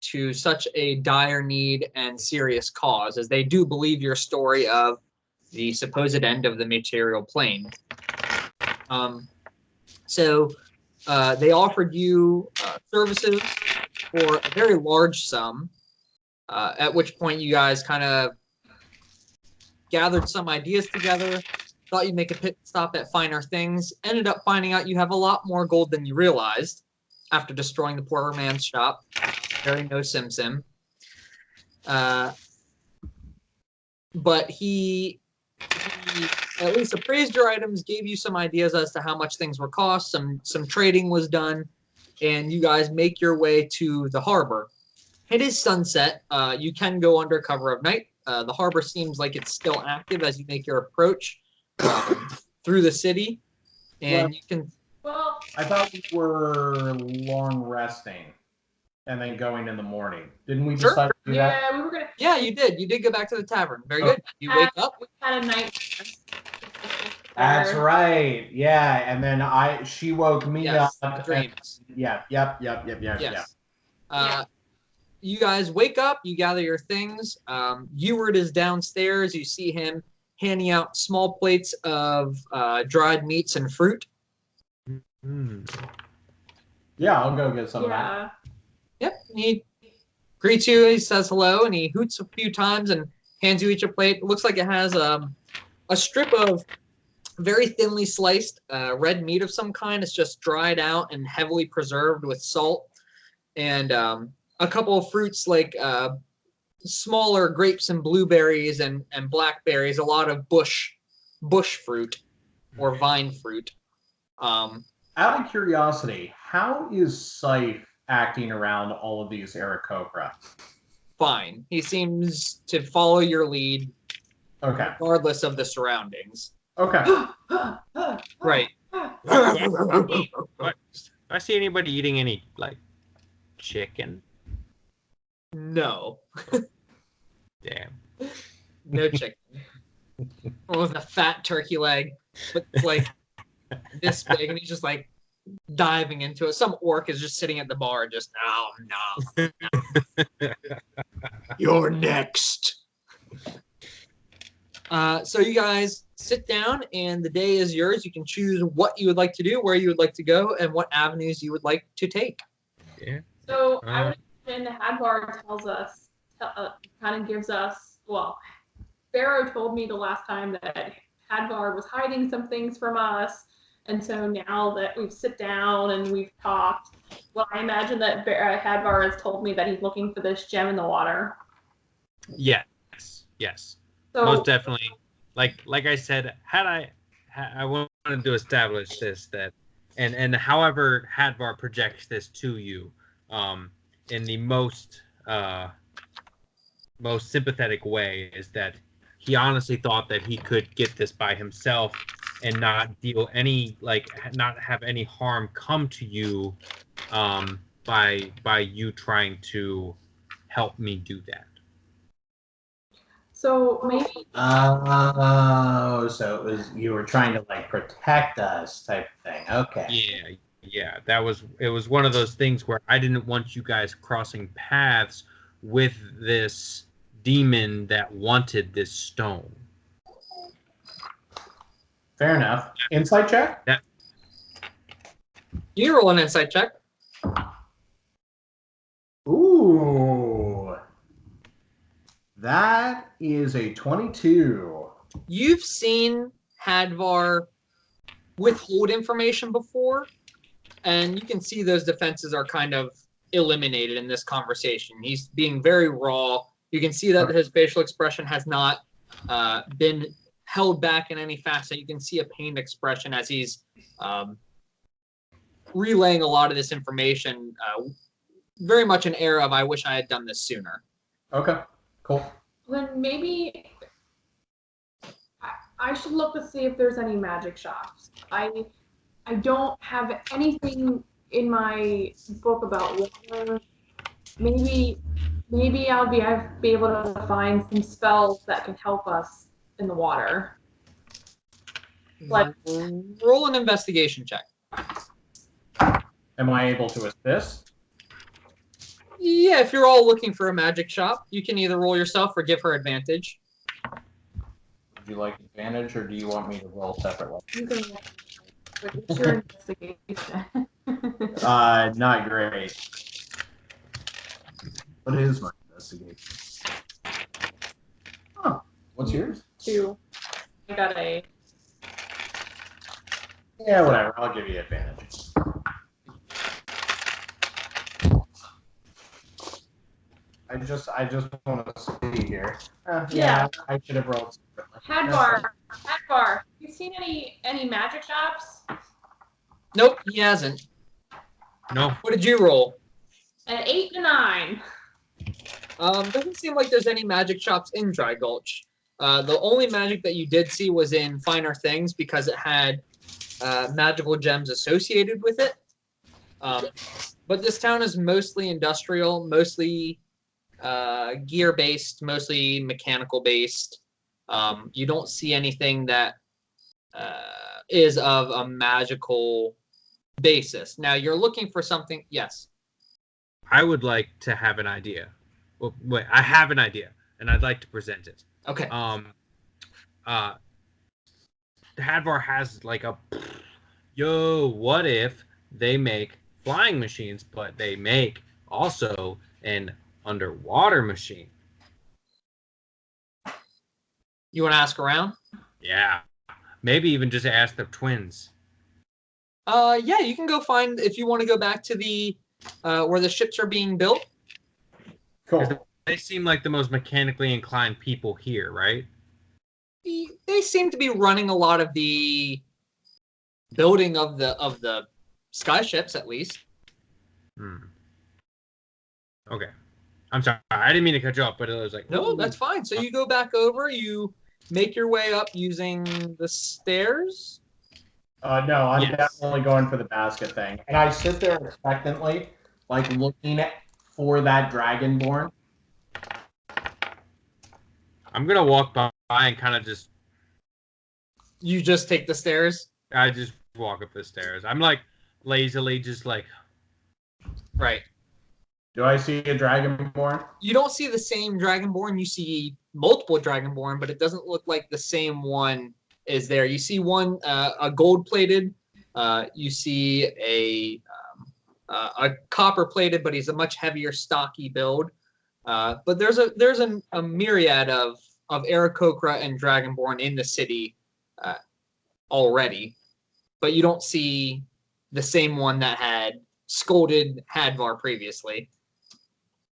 to such a dire need and serious cause, as they do believe your story of the supposed end of the material plane. So they offered you services for a very large sum, at which point you guys kind of gathered some ideas together, thought you'd make a pit stop at Finer Things, ended up finding out you have a lot more gold than you realized after destroying the poor man's shop. Very no Sim Sim. But he at least appraised your items, gave you some ideas as to how much things were cost, some trading was done, and you guys make your way to the harbor. It is sunset. You can go under cover of night. The harbor seems like it's still active as you make your approach through the city, and you can... Well, I thought we were long resting and then going in the morning. Didn't we decide to do that? Yeah, we were gonna. Yeah, you did. You did go back to the tavern. Very good. You wake up. We had a night. That's right. Yeah, and then she woke me up. Dreams. Yep. Yes. You guys wake up. You gather your things. Ewart is downstairs. You see him handing out small plates of dried meats and fruit. Yeah, I'll go get some of that. Yep. He greets you. He says hello, and he hoots a few times and hands you each a plate. It looks like it has a strip of very thinly sliced red meat of some kind. It's just dried out and heavily preserved with salt, and a couple of fruits like smaller grapes and blueberries and blackberries. A lot of bush fruit or vine fruit. Out of curiosity, how is Scythe acting around all of these Aarakocra? Fine. He seems to follow your lead. Okay. Regardless of the surroundings. Okay. Right. Do I see anybody eating any, like, chicken? No. Damn. No chicken. With a fat turkey leg, but like this big, and he's just like diving into it. Some orc is just sitting at the bar, just no. You're next. So you guys sit down, and the day is yours. You can choose what you would like to do, where you would like to go, and what avenues you would like to take. Yeah. So I would imagine Hadvar tells us, kind of gives us, well, Pharaoh told me the last time that Hadvar was hiding some things from us, and so now that we've sit down and we've talked, well, I imagine that Hadvar has told me that he's looking for this gem in the water. Yes. So, most definitely. Like I said, I wanted to establish this, that and however Hadvar projects this to you, in the most sympathetic way, is that he honestly thought that he could get this by himself and not not have any harm come to you by you trying to help me do that. So maybe. Oh, so it was, you were trying to like protect us, type of thing. Okay. Yeah. It was one of those things where I didn't want you guys crossing paths with this demon that wanted this stone. Fair enough. Insight check? You roll an insight check. Ooh. That is a 22. You've seen Hadvar withhold information before, and you can see those defenses are kind of eliminated in this conversation. He's being very raw. You can see that his facial expression has not been held back in any facet. You can see a pained expression as he's relaying a lot of this information. Very much an air of, I wish I had done this sooner. Okay, cool. Then maybe I should look to see if there's any magic shops. I don't have anything in my book about water. Maybe I'll be able to find some spells that can help us in the water. Like, roll an investigation check. Am I able to assist? Yeah, if you're all looking for a magic shop, you can either roll yourself or give her advantage. Would you like advantage, or do you want me to roll separately? You can roll. But it's your investigation. Not great. What is my investigation? Oh, what's yours? 2. I got a. Yeah, whatever. I'll give you advantage. I just want to see here. Yeah. I should have rolled separately. Hadvar, you seen any magic shops? Nope, he hasn't. No. What did you roll? An 8 and a 9. Doesn't seem like there's any magic shops in Dry Gulch. The only magic that you did see was in Finer Things because it had magical gems associated with it. But this town is mostly industrial, mostly gear-based, mostly mechanical-based. You don't see anything that is of a magical basis. Now, you're looking for something. Yes. I would like to have an idea. Well, wait, I have an idea, and I'd like to present it. Okay. Hadvar has like a. Yo, what if they make flying machines, but they make also an underwater machine? You want to ask around? Yeah. Maybe even just ask the twins. Yeah, you can go find if you want to go back to the where the ships are being built. Cool. They seem like the most mechanically inclined people here, right? They seem to be running a lot of the building of the sky ships, at least. Okay. I'm sorry. I didn't mean to cut you off, but it was like... No, that's fine. So you go back over, you make your way up using the stairs. No, I'm Yes. definitely going for the basket thing. And I sit there expectantly, like looking for that dragonborn. I'm going to walk by and kind of just... You just take the stairs. I just walk up the stairs. I'm like lazily just like... Right. Do I see a dragonborn? You don't see the same dragonborn. You see multiple dragonborn, but it doesn't look like the same one is there. You see one a gold-plated. You see a copper-plated, but he's a much heavier, stocky build. But there's a myriad of Aarakocra and dragonborn in the city already, but you don't see the same one that had scolded Hadvar previously.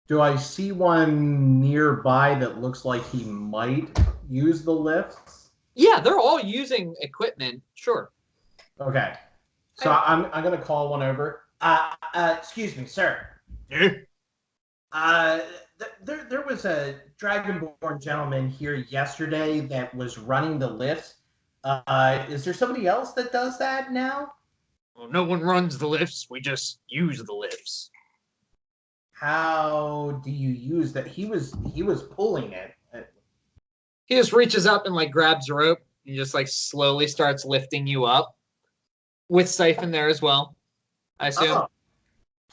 Do I see one nearby that looks like he might use the lifts? Yeah, they're all using equipment. Sure. Okay. So I'm gonna call one over. Excuse me, sir. There was a dragonborn gentleman here yesterday that was running the lifts. Is there somebody else that does that now? Well, no one runs the lifts. We just use the lifts. How do you use that? He was pulling it. He just reaches up and like grabs a rope and just like slowly starts lifting you up with Siphon there as well, I assume.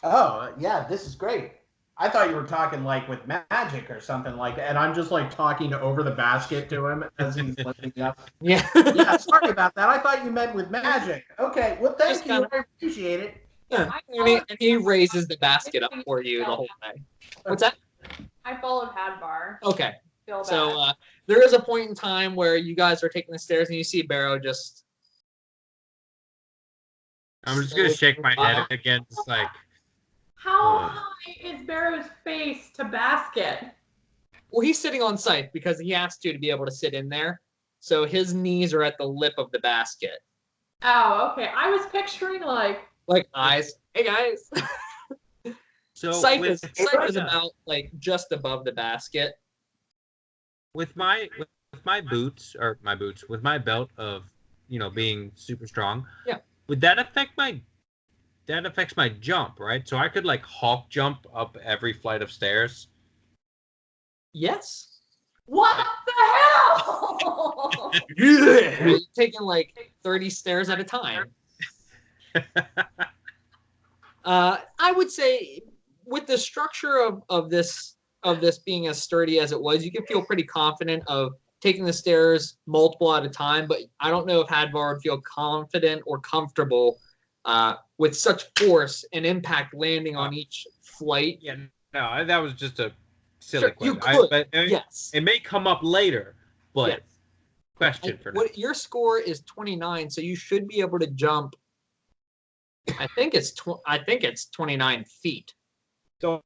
Oh, yeah, this is great. I thought you were talking like with magic or something like that, and I'm just like talking over the basket to him as he's lifting me up. Yeah. Yeah, sorry about that. I thought you meant with magic. Okay, well, thank Just you. kinda- I appreciate it. Yeah. And he raises the basket up for you the whole way. What's that? I followed Hadvar. Okay. Feel bad. So there is a point in time where you guys are taking the stairs and you see Barrow just... I'm just going to shake my head again, just like... How high is Barrow's face to basket? Well, he's sitting on site because he asked you to be able to sit in there. So his knees are at the lip of the basket. Oh, okay. I was picturing like Eyes. Hey, guys. So Sight with, is about like just above the basket. with my boots, with my belt of, being super strong. Yeah. Would that affect that affects my jump, right? So I could like hawk jump up every flight of stairs. Yes. what the hell? You're taking like 30 stairs at a time. I would say with the structure of this being as sturdy as it was, you can feel pretty confident of taking the stairs multiple at a time. But I don't know if Hadvar would feel confident or comfortable with such force and impact landing on each flight. Yeah, no, that was just a silly question. You could, but yes. It may come up later, but Yes. question for now. Your score is 29, so you should be able to jump. I think it's 29 feet So,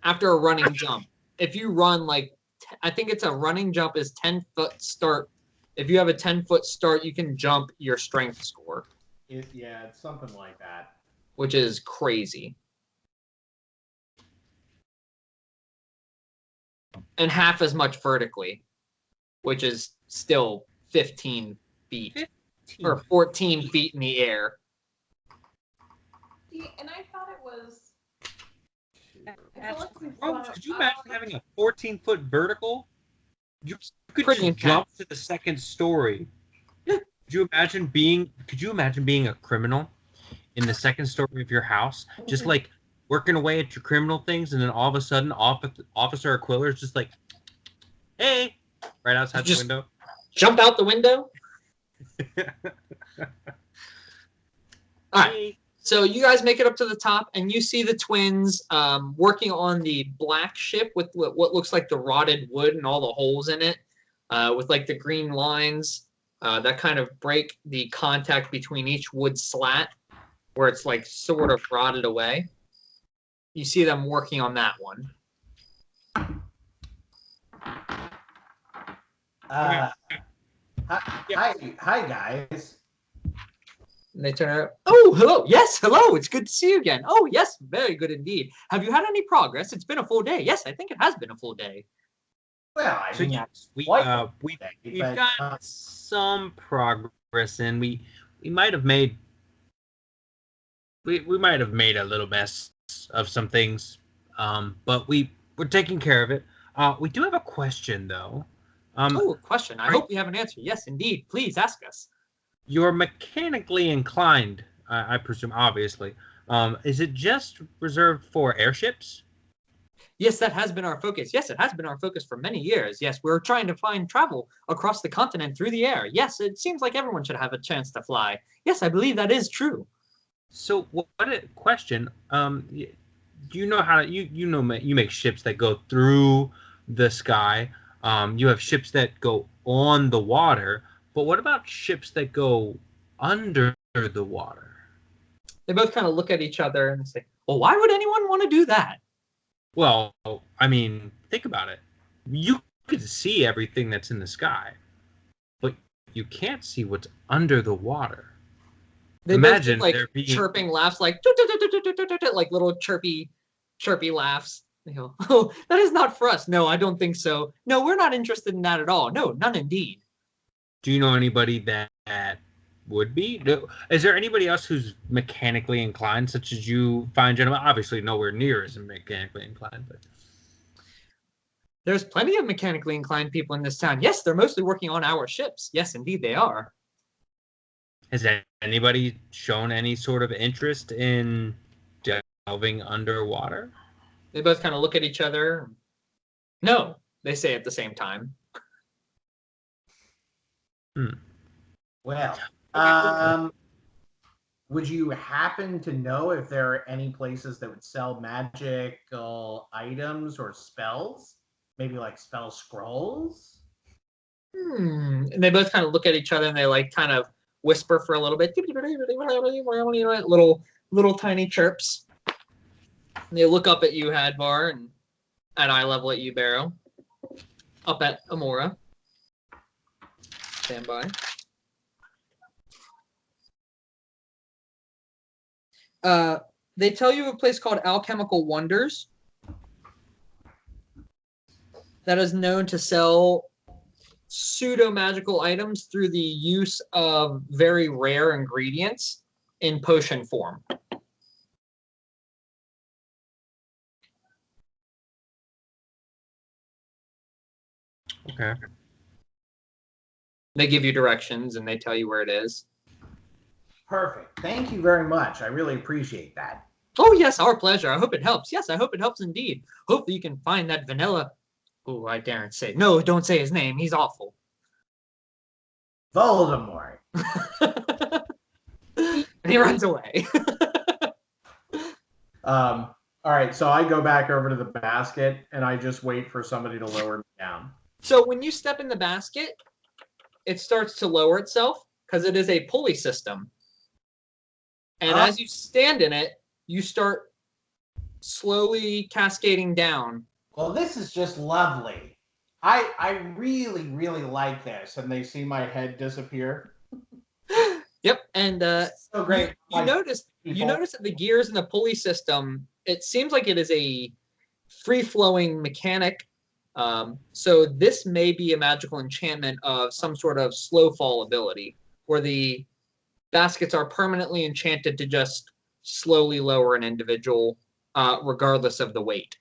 after a running jump. If you run I think it's a running jump is 10-foot start. If you have a 10-foot start, you can jump your strength score. Yeah, it's something like that. Which is crazy. And half as much vertically, which is still 15 feet 15. or 14 feet in the air. See, and I thought it was. Could you imagine having a 14-foot vertical? You could Pretty just jump to the second story. Could you imagine being a criminal in the second story of your house, just like working away at your criminal things, and then all of a sudden, Officer Aquila is just like, "Hey," right outside the window. Jump out the window. All right. So you guys make it up to the top, and you see the twins working on the black ship with what looks like the rotted wood and all the holes in it, with like the green lines that kind of break the contact between each wood slat, where it's like sort of rotted away. You see them working on that one. Hi, guys. And they turn around. Oh, hello. Yes, hello. It's good to see you again. Oh, yes, very good indeed. Have you had any progress? It's been a full day. Yes, I think it has been a full day. Well, I mean, we've but, got some progress, and we might have made we might have made a little mess of some things, but we're taking care of it. We do have a question though. A question. I hope you have an answer. Yes, indeed. Please ask us. You're mechanically inclined, I presume, obviously. Is it just reserved for airships? Yes, that has been our focus. Yes, it has been our focus for many years. Yes, we're trying to find travel across the continent through the air. Yes, it seems like everyone should have a chance to fly. Yes, I believe that is true. So, what a question. Do you know how to, you make ships that go through the sky. You have ships that go on the water. But what about ships that go under the water? They both kind of look at each other and say, well, why would anyone want to do that? Well, I mean, think about it. You could see everything that's in the sky, but you can't see what's under the water. They imagine both there being chirping laughs, like little chirpy laughs. They go, oh, that is not for us. No, I don't think so. No, we're not interested in that at all. No, none indeed. Do you know anybody that would be? Is there anybody else who's mechanically inclined, such as you, fine gentlemen? Obviously, nowhere near as mechanically inclined, but there's plenty of mechanically inclined people in this town. Yes, they're mostly working on our ships. Yes, indeed, they are. Has anybody shown any sort of interest in delving underwater? They both kind of look at each other. No, they say at the same time. Well, would you happen to know if there are any places that would sell magical items or spells? Maybe like spell scrolls? And they both kind of look at each other and they like kind of whisper for a little bit. Little tiny chirps. And they look up at you, Hadvar, and at eye level at you, Barrow. Up at Amora. Stand by. They tell you of a place called Alchemical Wonders that is known to sell pseudo-magical items through the use of very rare ingredients in potion form. Okay. They give you directions and they tell you where it is. Perfect. Thank you very much. I really appreciate that. Oh, yes, our pleasure. I hope it helps. Yes, I hope it helps indeed. Hopefully you can find that vanilla. Oh, I daren't say. No, don't say his name. He's awful. Voldemort. And he runs away. All right, so I go back over to the basket and I just wait for somebody to lower me down. So when you step in the basket, it starts to lower itself because it is a pulley system. And as you stand in it, you start slowly cascading down. Well, this is just lovely. I really, really like this. And they see my head disappear. Yep, and So great. You notice that the gears in the pulley system, it seems like it is a free-flowing mechanic. So this may be a magical enchantment of some sort of slow fall ability, where the baskets are permanently enchanted to just slowly lower an individual, regardless of the weight.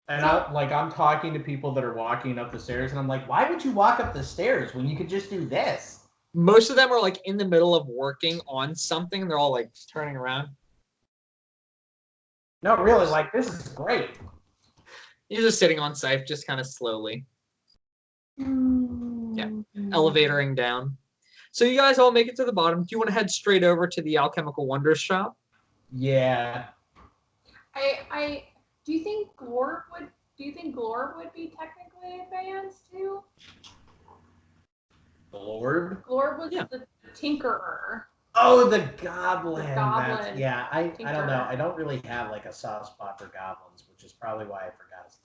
And I'm talking to people that are walking up the stairs, and I'm like, why would you walk up the stairs when you could just do this? Most of them are like in the middle of working on something. They're all like turning around. No, really, like, this is great. You're just sitting on Scythe, just kind of slowly. Yeah, elevatoring down. So you guys all make it to the bottom. Do you want to head straight over to the Alchemical Wonders shop? Yeah. Do you think Glorb would be technically advanced too? Glorb? Glorb was Yeah. the tinkerer. Oh, the goblin. The goblin. I don't know. I don't really have like a soft spot for goblins, which is probably why I forgot his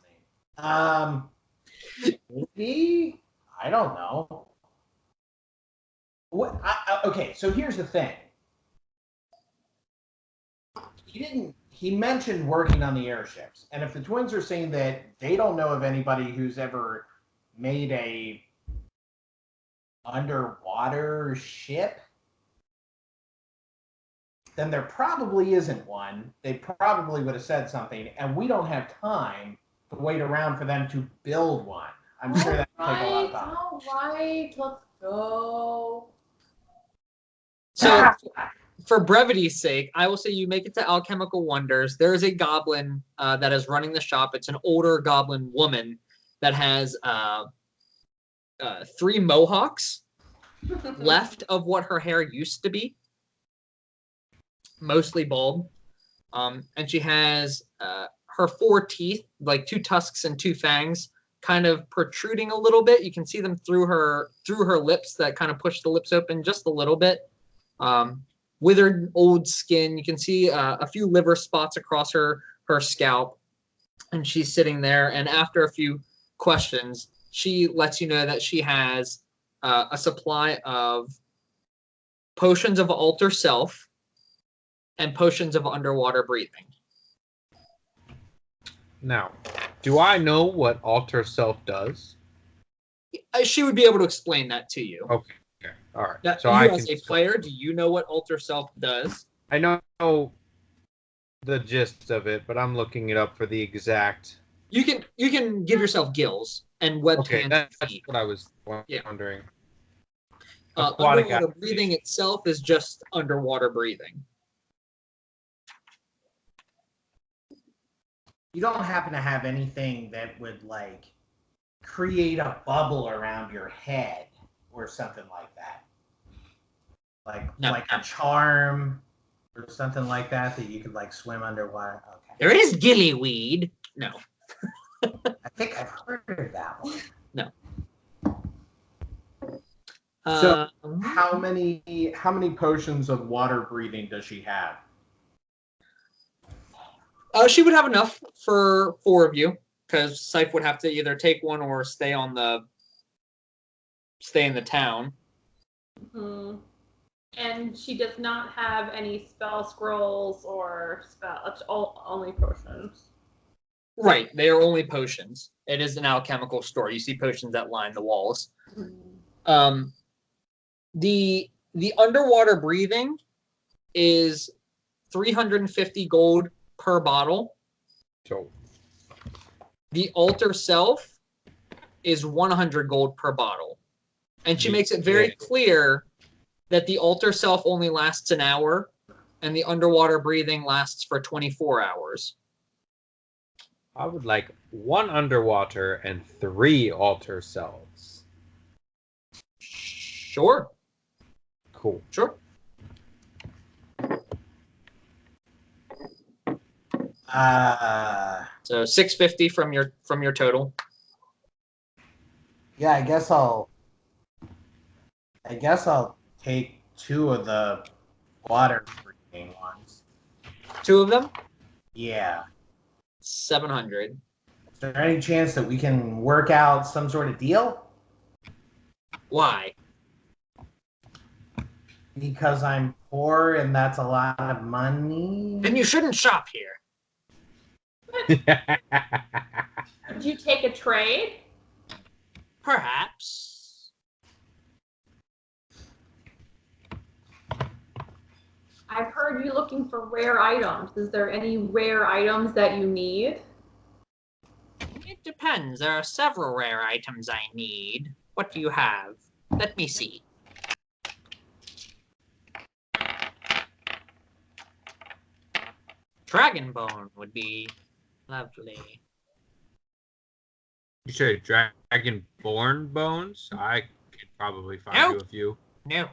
name. Maybe? I don't know. What? Okay, so here's the thing. He mentioned working on the airships, and if the twins are saying that they don't know of anybody who's ever made a underwater ship, then there probably isn't one. They probably would have said something, and we don't have time to wait around for them to build one. I'm sure that would take a lot of time. All right, let's go. So, for brevity's sake, I will say you make it to Alchemical Wonders. There is a goblin that is running the shop. It's an older goblin woman that has 3 mohawks left of what her hair used to be, mostly bald. And she has her 4 teeth, like 2 tusks and 2 fangs, kind of protruding a little bit. You can see them through her lips that kind of push the lips open just a little bit. Withered old skin. You can see a few liver spots across her scalp, and she's sitting there. And after a few questions, she lets you know that she has a supply of potions of alter self and potions of underwater breathing. Now, do I know what alter self does? She would be able to explain that to you. Okay. All right. Now, So you as a player, do you know what alter self does? I know the gist of it, but I'm looking it up for the exact. You can give yourself gills and webbed hands that's and feet. what I was wondering. Underwater breathing itself is just underwater breathing. You don't happen to have anything that would like create a bubble around your head or something like that, like a charm or something like that you could like swim underwater. Okay. There is gillyweed. No. I think I've heard of that one. No. So how many potions of water breathing does she have? She would have enough for 4 of you, because Scythe would have to either take one or stay in the town. Mm-hmm. And she does not have any spell scrolls or it's only potions. Right, they are only potions. It is an alchemical store. You see potions that line the walls. Mm-hmm. The underwater breathing is 350 gold per bottle. So The altar self is 100 gold per bottle. And she makes it very clear that the altar self only lasts an hour and the underwater breathing lasts for 24 hours. I would like 1 underwater and 3 alter selves. Sure. Cool. Sure. So 650 from your total. Yeah, I guess I'll take 2 of the water breathing ones. 2 of them? Yeah. 700. Is there any chance that we can work out some sort of deal? Why? Because I'm poor and that's a lot of money. Then you shouldn't shop here. Would you take a trade? Perhaps. I've heard you looking for rare items. Is there any rare items that you need? It depends. There are several rare items I need. What do you have? Let me see. Dragon bone would be lovely. You say dragon-born bones? I could probably find you a few. No.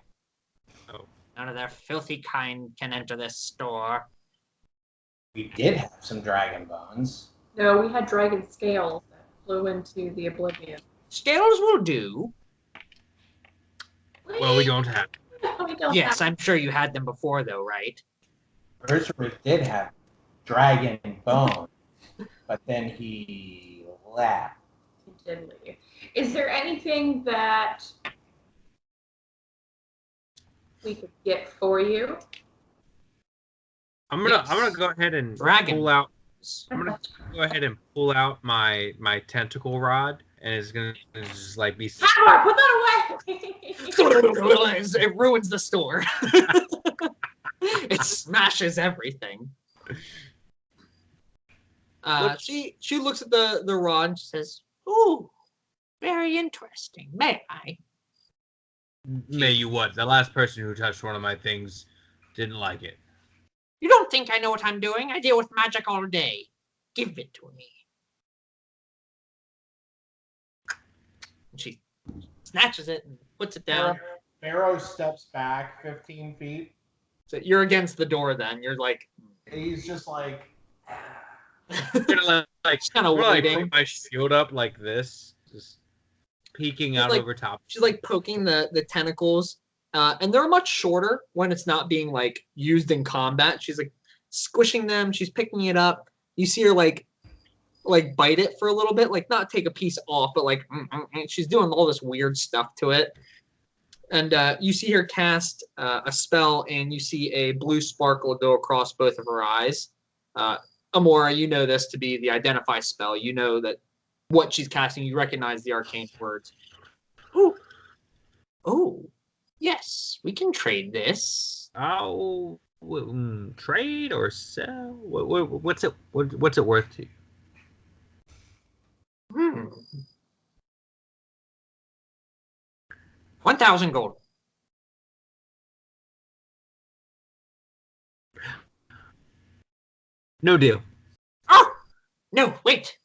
Oh. None of their filthy kind can enter this store. We did have some dragon bones. No, we had dragon scales that flew into the oblivion. Scales will do. Well, we don't have. We don't Yes, have. I'm sure you had them before, though, right? Ursula did have dragon bones, but then he left. He did leave. Is there anything that we could get for you? I'm gonna go ahead and Dragon. pull out. I'm gonna go ahead and pull out my tentacle rod, and it's gonna just like be. Howard, put that away! It ruins the store. It smashes everything. She looks at the rod and says, "Ooh, very interesting. May I?" May you what? The last person who touched one of my things didn't like it. You don't think I know what I'm doing? I deal with magic all day. Give it to me. And she snatches it and puts it down. Pharaoh steps back 15 feet. So you're against the door then. You're like... He's just like... I'm gonna kind of waiting. put my shield up like this, just peeking out over top. She's like poking the tentacles, and they're much shorter when it's not being like used in combat. She's like squishing them. She's picking it up. You see her like bite it for a little bit, like not take a piece off, but like she's doing all this weird stuff to it. And you see her cast a spell, and you see a blue sparkle go across both of her eyes. Amora, you know this to be the identify spell. You know that what she's casting, you recognize the arcane words. Oh, yes, we can trade this. Oh, trade or sell? What's it worth to you? 1,000 gold. No deal. Oh! No, wait.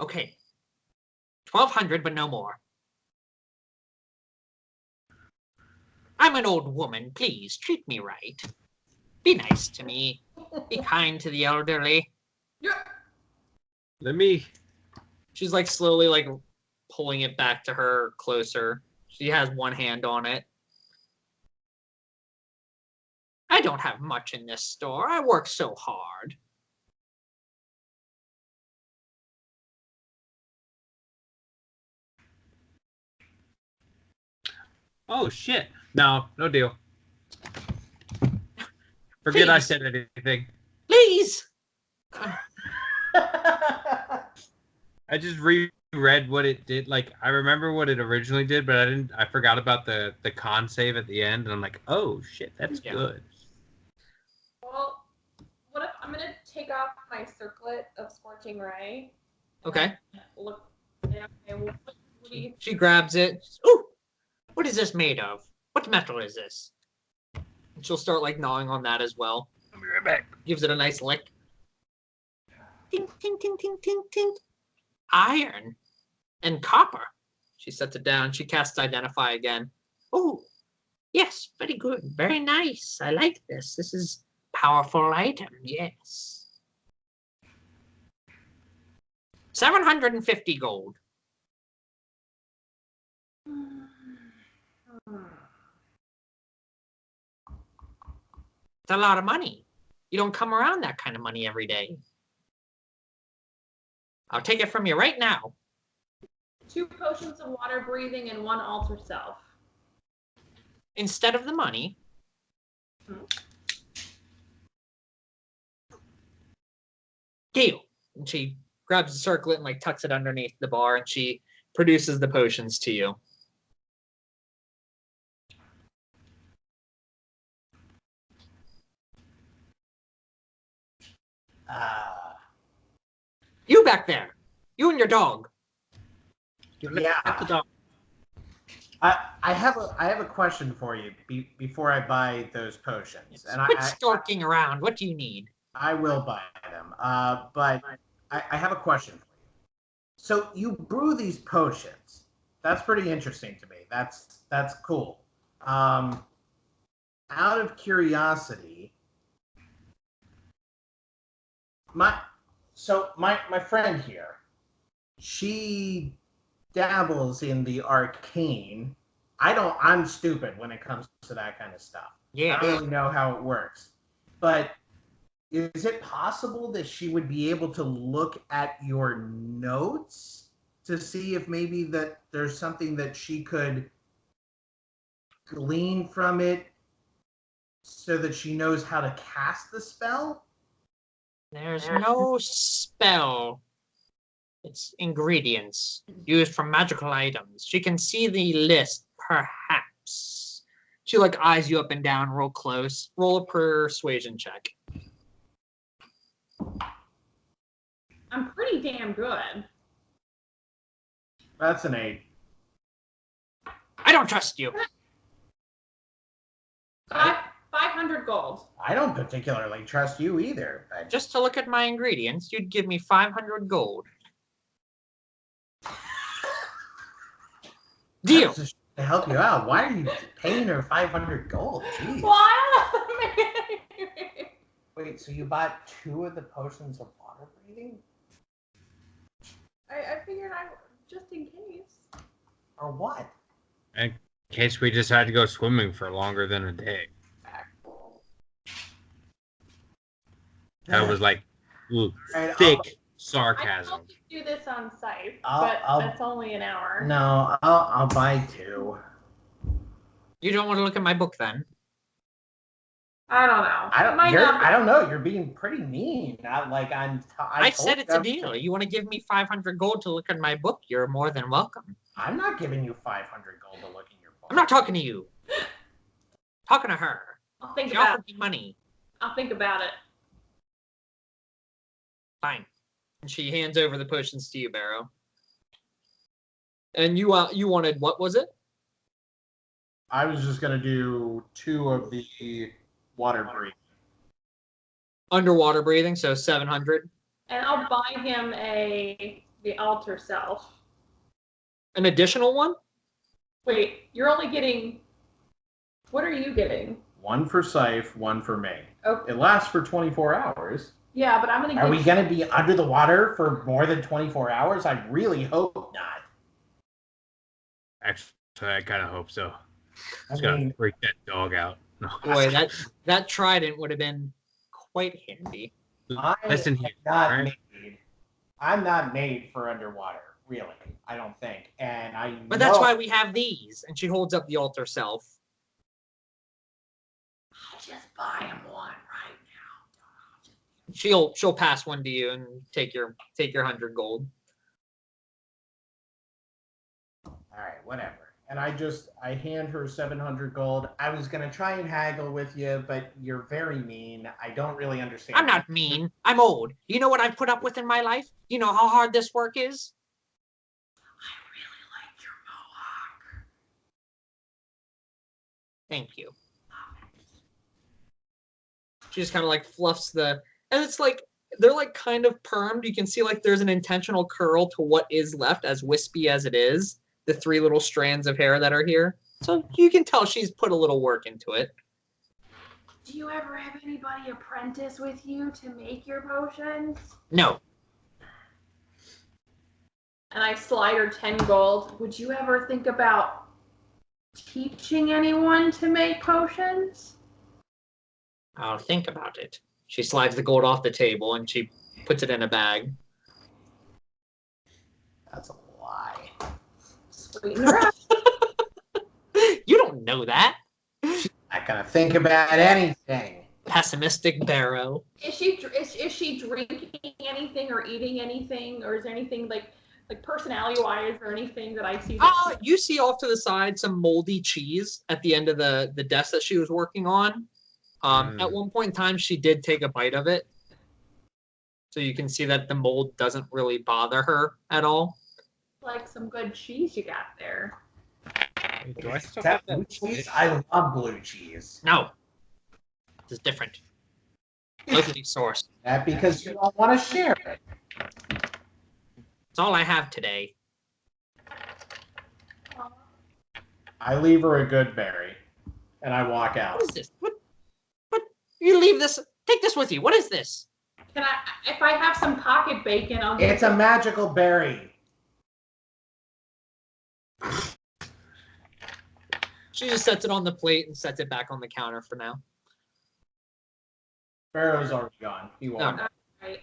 Okay. 1,200, but no more. I'm an old woman. Please, treat me right. Be nice to me. Be kind to the elderly. Let me... She's like slowly like pulling it back to her closer. She has one hand on it. I don't have much in this store. I work so hard. Oh, shit. No deal. Forget I said anything. Please! I just reread what it did. Like, I remember what it originally did, but I forgot about the con save at the end, and I'm like, oh, shit, that's good. Well, what if I'm going to take off my circlet of Scorching Ray? Okay. Look. Okay, well, what do you... She grabs it. Ooh! What is this made of? What metal is this? She'll start like gnawing on that as well. I'll be right back. Gives it a nice lick. Tink, tink, tink, tink, tink, tink. Iron and copper. She sets it down. She casts Identify again. Oh, yes, very good. Very nice. I like this. This is powerful item. Yes. 750 gold. It's a lot of money. You don't come around that kind of money every day. I'll take it from you right now. 2 potions of water breathing and 1 alter self. Instead of the money. Deal. And she grabs the circlet and like tucks it underneath the bar, and she produces the potions to you. You back there. You and your dog. Yeah. The dog. I have a question for you before I buy those potions. And Quit stalking around. What do you need? I will buy them. But I have a question for you. So you brew these potions. That's pretty interesting to me. That's cool. Out of curiosity, my friend here, she dabbles in the arcane. I'm stupid when it comes to that kind of stuff. Yeah. I don't really know how it works. But is it possible that she would be able to look at your notes to see if maybe that there's something that she could glean from it so that she knows how to cast the spell? There's no spell. It's ingredients used for magical items. She can see the list, perhaps. She like eyes you up and down real close. Roll a persuasion check. I'm pretty damn good. That's an 8. I don't trust you. 500 gold. I don't particularly trust you either. Just to look at my ingredients, you'd give me 500 gold. Deal. Just to help you out. Why are you paying her 500 gold? Jeez. Why? Wait, so you bought 2 of the potions of water breathing? I figured just in case. Or what? In case we decide to go swimming for longer than a day. That was like thick sarcasm. I can do this on site, I'll- but that's only an hour. No, I'll buy 2. You don't want to look at my book then? I don't know. I don't know. You're being pretty mean. I said it's a deal. You want to give me 500 gold to look at my book? You're more than welcome. I'm not giving you 500 gold to look in your book. I'm not talking to you. Talking to her. I'll think She about offered me money. I'll think about it. Fine. And she hands over the potions to you, Barrow. And you wanted, what was it? I was just gonna do 2 of the water breathing. Underwater breathing, so 700. And I'll buy him the altar self. An additional one? Wait, you're only getting. What are you getting? 1 for Scythe, 1 for me. Okay. It lasts for 24 hours. Yeah, but I'm gonna. Are we gonna be under the water for more than 24 hours? I really hope not. Actually, I kind of hope so. I Just gotta mean, freak that dog out. No. Boy, that trident would have been quite handy. Listen here. I'm not made for underwater, really. I don't think. And But that's why we have these. And she holds up the altar self. I'll just buy him one right now. She'll pass one to you and take your 100 gold. All right, whatever. And I hand her 700 gold. I was gonna try and haggle with you, but you're very mean. I don't really understand. I'm not mean. I'm old. You know what I've put up with in my life? You know how hard this work is? I really like your mohawk. Thank you. She just kind of like fluffs and it's like they're like kind of permed. You can see like there's an intentional curl to what is left, as wispy as it is. The 3 little strands of hair that are here, so you can tell she's put a little work into it. Do you ever have anybody apprentice with you to make your potions? No. And I slide her 10 gold. Would you ever think about teaching anyone to make potions? I'll think about it. She slides the gold off the table and she puts it in a bag. That's a lie. Sweeten her up. You don't know that. Not gonna think about anything. Pessimistic Barrow. Is she drinking anything or eating anything, or is there anything like personality-wise or anything that I see? You see off to the side some moldy cheese at the end of the desk that she was working on. At one point in time, she did take a bite of it. So you can see that the mold doesn't really bother her at all. Like some good cheese you got there. Wait, do I still Is that have blue that? cheese? I love blue cheese. No. This is different. Locally sourced. That because you don't want to share it. It's all I have today. I leave her a good berry, and I walk out. What is this? What? You leave this. Take this with you. What is this? Can I, if I have some pocket bacon, I'll get It's a magical berry. She just sets it on the plate and sets it back on the counter for now. Pharaoh's already gone. He won't. No. Right.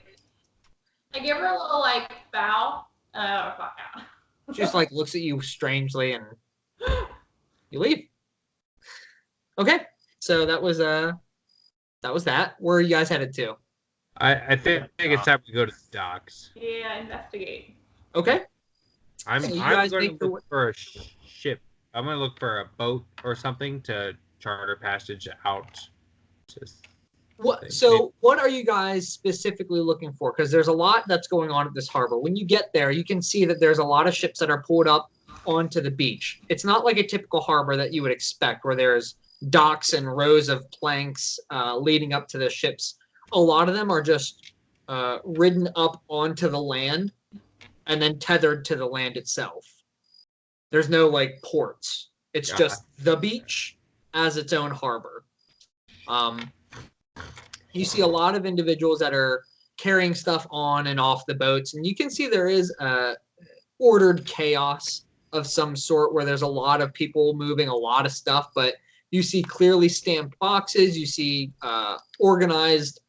I give her a little like bow. Fuck out. She just like looks at you strangely and you leave. Okay, so that was that. Where are you guys headed to? I think it's time to go to the docks. Yeah, investigate. Okay. I'm So you guys going make to your look for a ship. I'm going to look for a boat or something to charter passage out. What are you guys specifically looking for? Because there's a lot that's going on at this harbor. When you get there, you can see that there's a lot of ships that are pulled up onto the beach. It's not like a typical harbor that you would expect, where there's docks and rows of planks leading up to the ships. A lot of them are just ridden up onto the land and then tethered to the land itself. There's no like ports. It's just the beach as its own harbor. You see a lot of individuals that are carrying stuff on and off the boats, and you can see there is ordered chaos of some sort where there's a lot of people moving a lot of stuff, but you see clearly stamped boxes. You see organized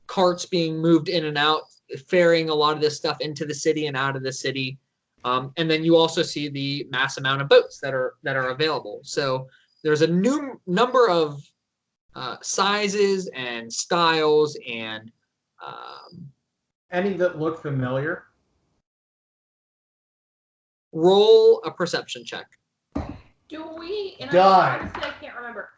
carts being moved in and out, ferrying a lot of this stuff into the city and out of the city. And then you also see the mass amount of boats that are available. So there's a new number of sizes and styles and Any that look familiar? roll a perception check. Do we? And Done. honestly, I can't remember.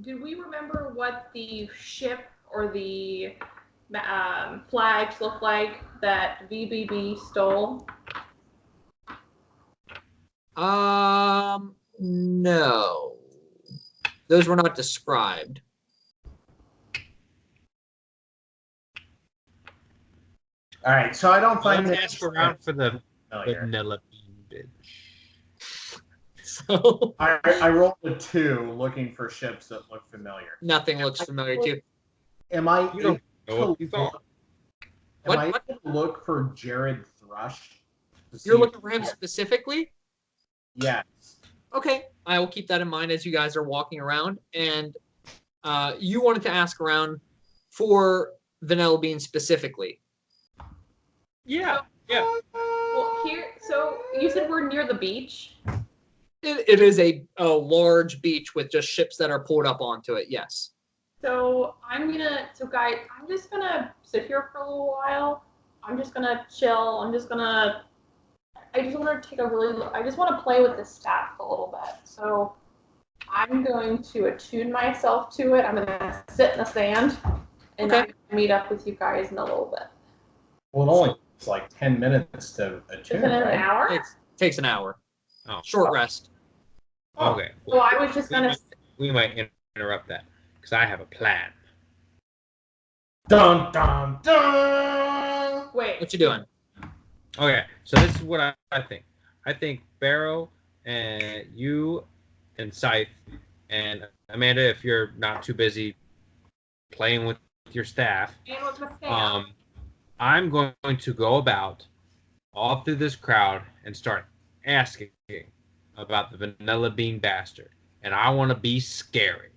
Did we remember what the ship or the flags look like that VBB stole? No. Those were not described. All right, so I don't find Let's ask around for the familiar. vanilla bean bitch. So I rolled a 2 looking for ships that look familiar. nothing looks familiar to you. Am I You don't know able what to you thought. look, What? am I able to look for Jared Thrush? to You're see- looking for him specifically? Yes. Okay, I will keep that in mind as you guys are walking around. And you wanted to ask around for Vanilla Bean specifically. Yeah. Well, here. So you said we're near the beach. It is a large beach with just ships that are pulled up onto it, yes. So guys, I'm just gonna sit here for a little while. I'm just gonna chill. I just want to play with this staff a little bit. So I'm going to attune myself to it. I'm gonna sit in the sand and Okay. meet up with you guys in a little bit. Well, it only takes like 10 minutes to attune, Is it an right? hour? It takes an hour. Oh. Short rest. Okay. So I was just gonna. We might interrupt that because I have a plan. Dun dun dun. Wait. What you doing? Okay, so this is what I think. I think Barrow and you and Scythe and Amanda, if you're not too busy playing with your staff, And with my staff. I'm going to go about all through this crowd and start asking about the Vanilla Bean Bastard. And I want to be scary.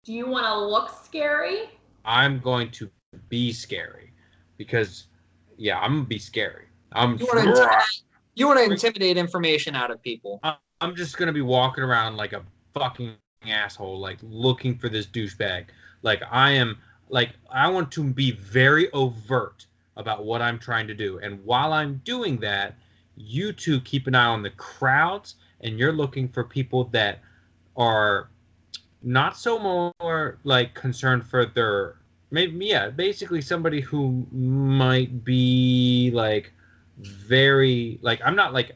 Do you want to look scary? I'm going to be scary because, yeah, I'm gonna be scary. You want to intimidate information out of people. I'm just gonna be walking around like a fucking asshole, like looking for this douchebag. Like I want to be very overt about what I'm trying to do. And while I'm doing that, you two keep an eye on the crowds, and you're looking for people that are not so more like concerned for their basically somebody who might be like very like I'm not like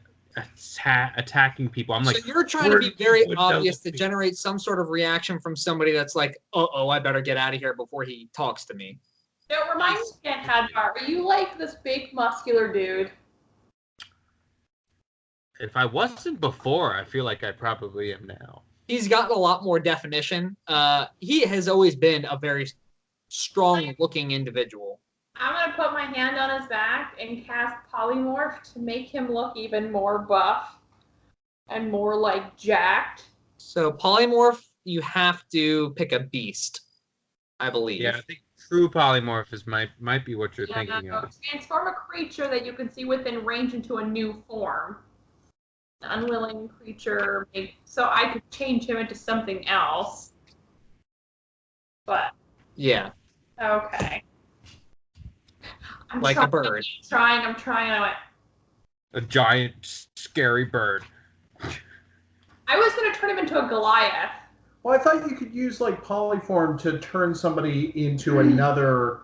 attacking people. I'm like, so you're trying to be very obvious to generate some sort of reaction from somebody that's like, oh, I better get out of here before he talks to me. No, remind me again, Hadvar. Are you like this big muscular dude? If I wasn't before, I feel like I probably am now. He's gotten a lot more definition. He has always been a very strong-looking individual. I'm going to put my hand on his back and cast Polymorph to make him look even more buff and more, like, jacked. So Polymorph, you have to pick a beast, I believe. Yeah, I think true Polymorph might be what you're thinking of. Transform a creature that you can see within range into a new form. An unwilling creature, so I could change him into something else. But yeah, okay. Like a bird. I'm trying. I went. A giant, scary bird. I was gonna turn him into a Goliath. Well, I thought you could use like polyform to turn somebody into another,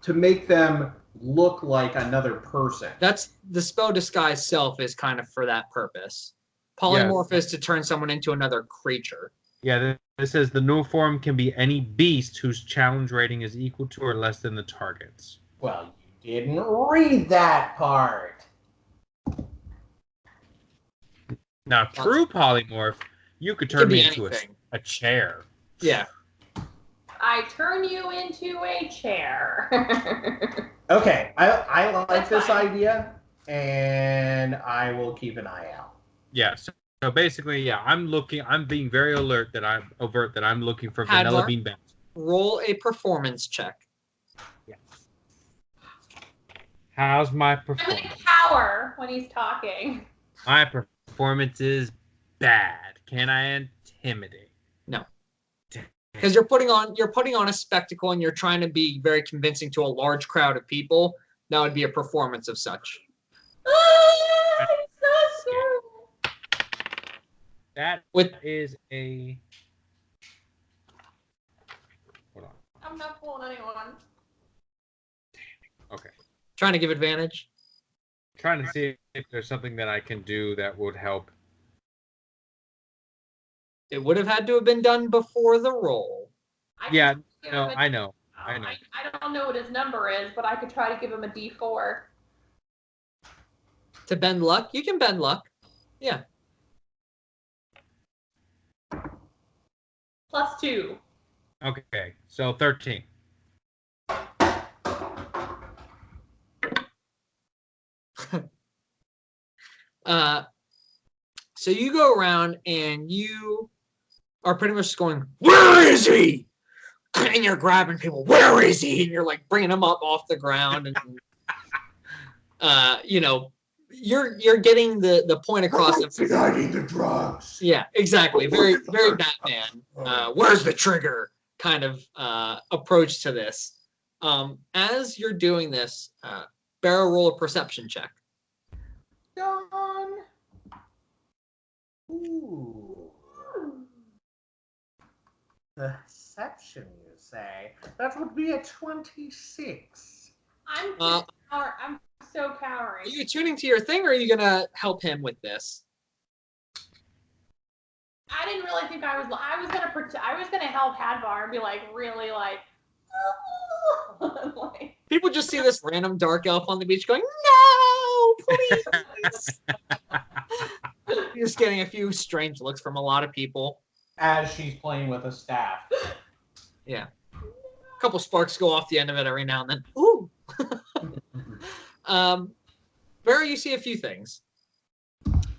to make them look like another person. That's the spell disguise self is kind of for that purpose. Polymorph is to turn someone into another creature. Yeah, this says the new form can be any beast whose challenge rating is equal to or less than the target's. Well, you didn't read that part. Now, true polymorph, you could turn me into a chair. Yeah. I turn you into a chair. Okay, I like this idea, and I will keep an eye out. Yeah, so basically, yeah, I'm being very overt that I'm looking for Vanilla Bean Bastard. Roll a performance check. Yeah. How's my performance? I'm gonna cower when he's talking. My performance is bad. Can I intimidate? No. Because you're putting on a spectacle and you're trying to be very convincing to a large crowd of people. That would be a performance of such. I'm so scared. That is a. Hold on. I'm not fooling anyone. Okay. Trying to give advantage. Trying to see if there's something that I can do that would help. It would have had to have been done before the roll. Yeah, no, I know. I don't know what his number is, but I could try to give him a D4. To bend luck? You can bend luck. Yeah. +2. Okay, so 13. So you go around and you are pretty much going, where is he? And you're grabbing people, where is he? And you're like bringing him up off the ground. And, you're getting the point across. I need the drugs. Yeah, exactly. Very, very Batman. Where's the trigger kind of approach to this. As you're doing this, barrel roll a perception check. Done. Ooh. Perception, you say? That would be a 26. I'm so cowering. Are you tuning to your thing, or are you gonna help him with this? I didn't really think I was gonna help Hadvar and be like really like, like People just see this random dark elf on the beach going, no, please. You're just getting a few strange looks from a lot of people. As she's playing with a staff. Yeah. A couple sparks go off the end of it every now and then. Ooh. Barry, you see a few things.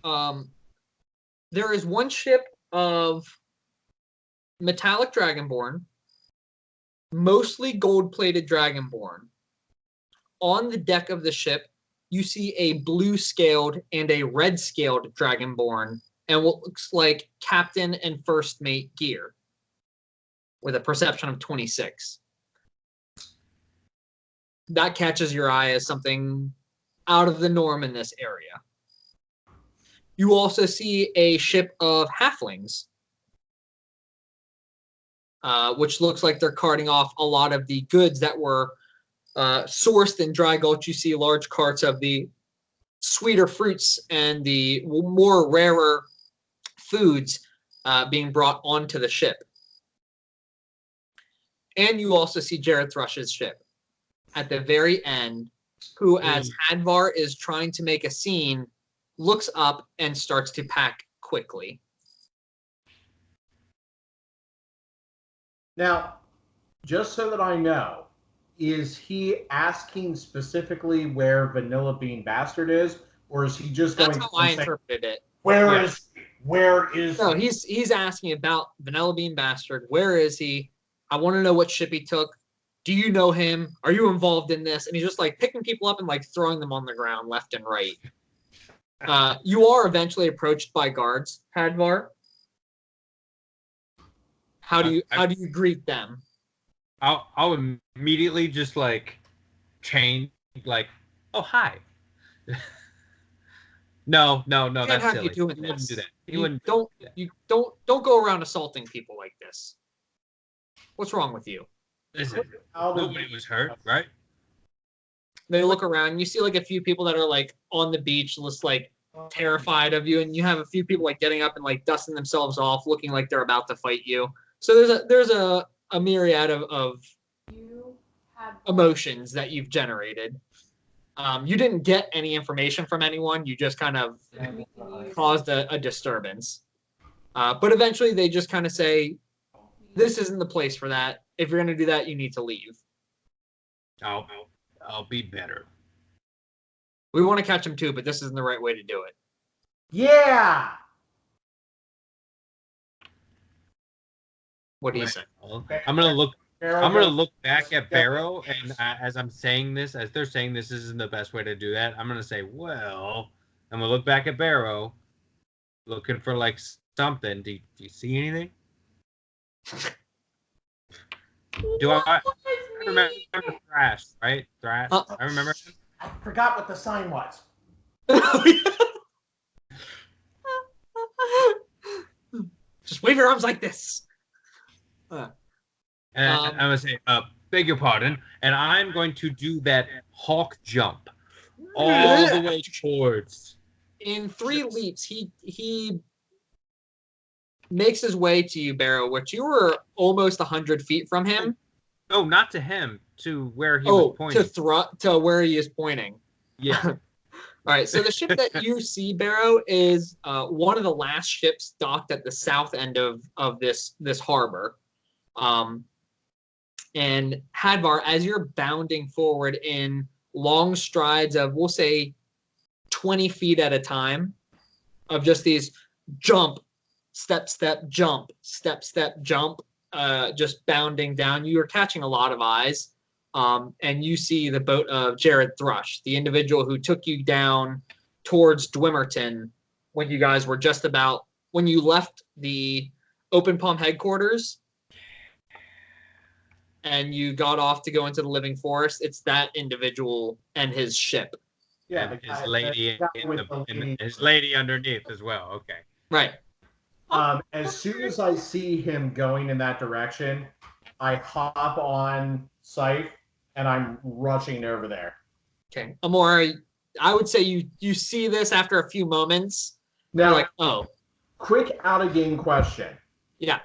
There is one ship of metallic dragonborn, mostly gold-plated dragonborn. On the deck of the ship, you see a blue-scaled and a red-scaled dragonborn and what looks like captain and first mate gear with a perception of 26. That catches your eye as something out of the norm in this area. You also see a ship of halflings, which looks like they're carting off a lot of the goods that were sourced in Dry Gulch. You see large carts of the sweeter fruits and the more rarer foods being brought onto the ship. And you also see Jared Thrush's ship at the very end, who, as Hadvar is trying to make a scene, looks up and starts to pack quickly. Now, just so that I know, is he asking specifically where Vanilla Bean Bastard is, or is he just going? That's how I interpreted it. Where is? No, he's asking about Vanilla Bean Bastard. Where is he? I want to know what ship he took. Do you know him? Are you involved in this? And he's just like picking people up and like throwing them on the ground left and right. You are eventually approached by guards, Hadvar. How do you greet them? I'll immediately just like change, like, oh hi. No, that's silly. You doing He wouldn't this. do that. You don't go around assaulting people like this. What's wrong with you? Listen, nobody was hurt, right? They look around. You see like a few people that are like on the beach, just like terrified of you, and you have a few people like getting up and like dusting themselves off, looking like they're about to fight you. So there's a myriad of emotions that you've generated. You didn't get any information from anyone. You just kind of caused a disturbance. But eventually they just kind of say, this isn't the place for that. If you're going to do that, you need to leave. I'll be better. We want to catch him too, but this isn't the right way to do it. Yeah. What do you say? I'm gonna look back at Barrow, and as I'm saying this, as they're saying this isn't the best way to do that, I'm gonna say, well, I'm gonna look back at Barrow, looking for like something. Do you see anything? Do I remember Thrash, right? Thrash. I remember. I forgot what the sign was. Just wave your arms like this. And I'm going to say, beg your pardon, and I'm going to do that hawk jump all the way towards. In 3 leaps, he makes his way to you, Barrow, which you were almost 100 feet from him. No, not to him, to where he was pointing. To where he is pointing. Yeah. All right, so the ship that you see, Barrow, is one of the last ships docked at the south end of this harbor. And Hadvar, as you're bounding forward in long strides of, we'll say, 20 feet at a time, of just these jump, step, step, jump, step, step, jump, just bounding down, you are catching a lot of eyes. And you see the boat of Jared Thrush, the individual who took you down towards Dwimmerton when you guys were just about, when you left the Open Palm headquarters and you got off to go into the Living Forest. It's that individual and his ship. Yeah, his lady underneath as well. Okay. Right. As soon as I see him going in that direction, I hop on Scythe and I'm rushing over there. Okay. Amora, I would say you see this after a few moments. Now, you're like, oh. quick out-of-game question. Yeah.